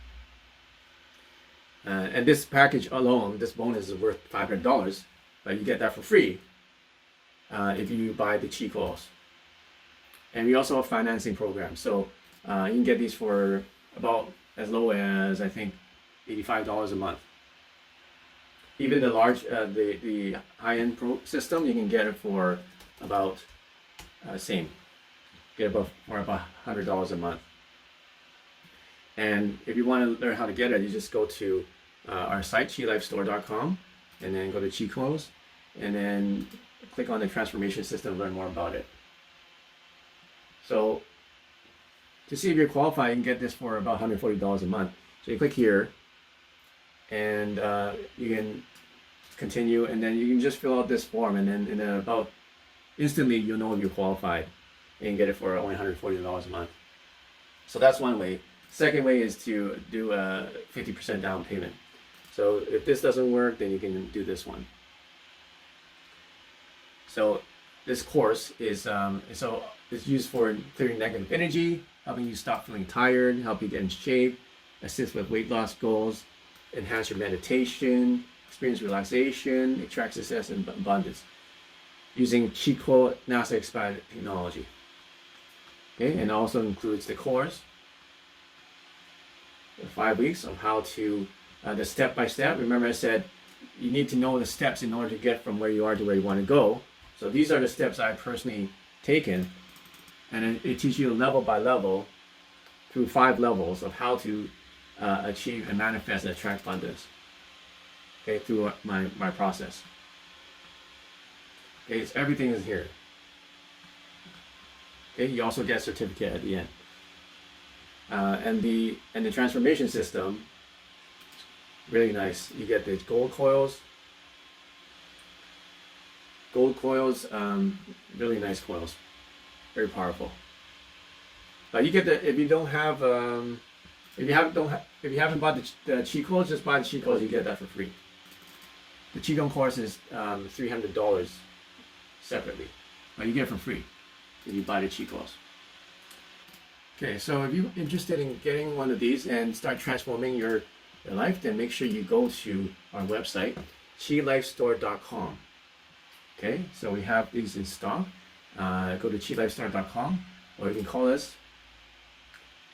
Speaker 1: And this package alone, this bonus is worth $500, but you get that for free if you buy the Qi course. And we also have financing programs. So you can get these for about as low as, I think, $85 a month. Even the the high-end pro system, you can get it for about same. Get it for about $100 a month. And if you want to learn how to get it, you just go to our site, qilifestore.com, and then go to Qi Codes, and then click on the transformation system to learn more about it. So to see if you're qualified, you can get this for about $140 a month. So you click here, and you can continue, and then you can just fill out this form, and then about instantly you'll know if you're qualified, and you can get it for only $140 a month. So that's one way. Second way is to do a 50% down payment. So if this doesn't work, then you can do this one. So this course is it's used for clearing negative energy, helping you stop feeling tired, help you get in shape, assist with weight loss goals, enhance your meditation, experience relaxation, attract success and abundance, using Cheat Code NASA expanded technology. Okay, and also includes the course, the 5 weeks of how to the step-by-step. Remember I said you need to know the steps in order to get from where you are to where you want to go. So these are the steps I've personally taken, and it teaches you level by level through 5 levels of how to achieve and manifest and attract abundance. Okay, through my process. Okay, so everything is here. Okay, you also get a certificate at the end. And the transformation system, really nice. You get the gold coils. Really nice coils, very powerful. But you get the if you haven't bought the Qi coils, just buy the Qi coils. You get that for free. The Qigong course is $300 separately, but you get it for free if you buy the Qi coils. Okay, so if you're interested in getting one of these and start transforming your life, then make sure you go to our website, qilifestore.com. Okay, so we have these in stock. Go to qilifestore.com, or you can call us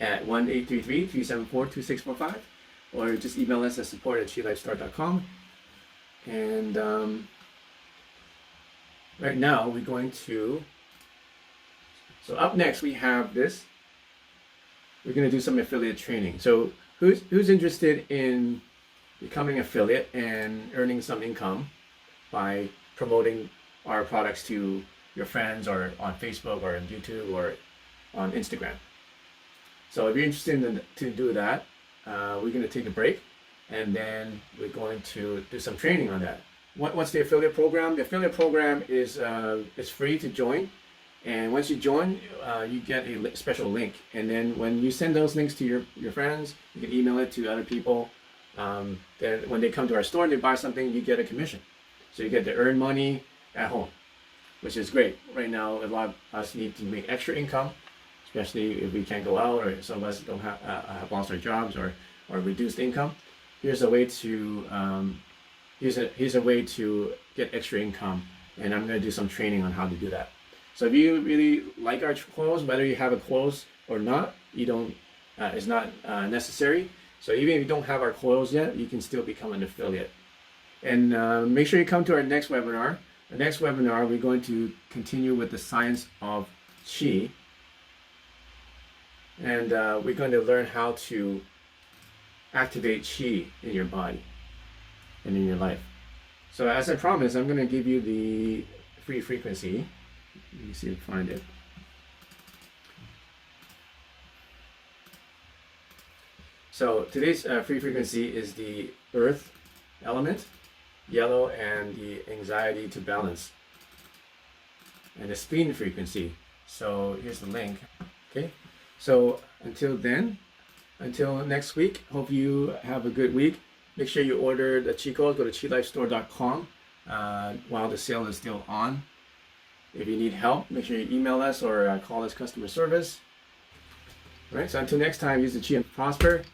Speaker 1: at 1-833-374-2645, or just email us at support@qilifestore.com. And right now we're going to, so up next we have this. We're going to do some affiliate training. So who's interested in becoming affiliate and earning some income by promoting our products to your friends, or on Facebook, or on YouTube, or on Instagram? So if you're interested to do that, we're going to take a break, and then we're going to do some training on that. What's the affiliate program? The affiliate program is it's free to join, and once you join, you get a special link. And then when you send those links to your friends, you can email it to other people. Then when they come to our store and they buy something, you get a commission. So you get to earn money at home, which is great. Right now, a lot of us need to make extra income, especially if we can't go out, or some of us don't have lost our jobs or reduced income. Here's a way to here's a way to get extra income, and I'm going to do some training on how to do that. So if you really like our clothes, whether you have a clothes or not, you don't it's not necessary. So even if you don't have our clothes yet, you can still become an affiliate. And make sure you come to our next webinar. The next webinar, we're going to continue with the science of Qi. And we're going to learn how to activate Qi in your body and in your life. So as I promised, I'm going to give you the free frequency. Let me see if I can find it. So today's free frequency is the earth element, yellow, and the anxiety to balance, and the spleen frequency. So here's the link. Okay, so until next week, hope you have a good week. Make sure you order the Qi code. Go to qilifestore.com while the sale is still on. If you need help, make sure you email us or call us customer service. All right, so until next time, use the Qi and prosper.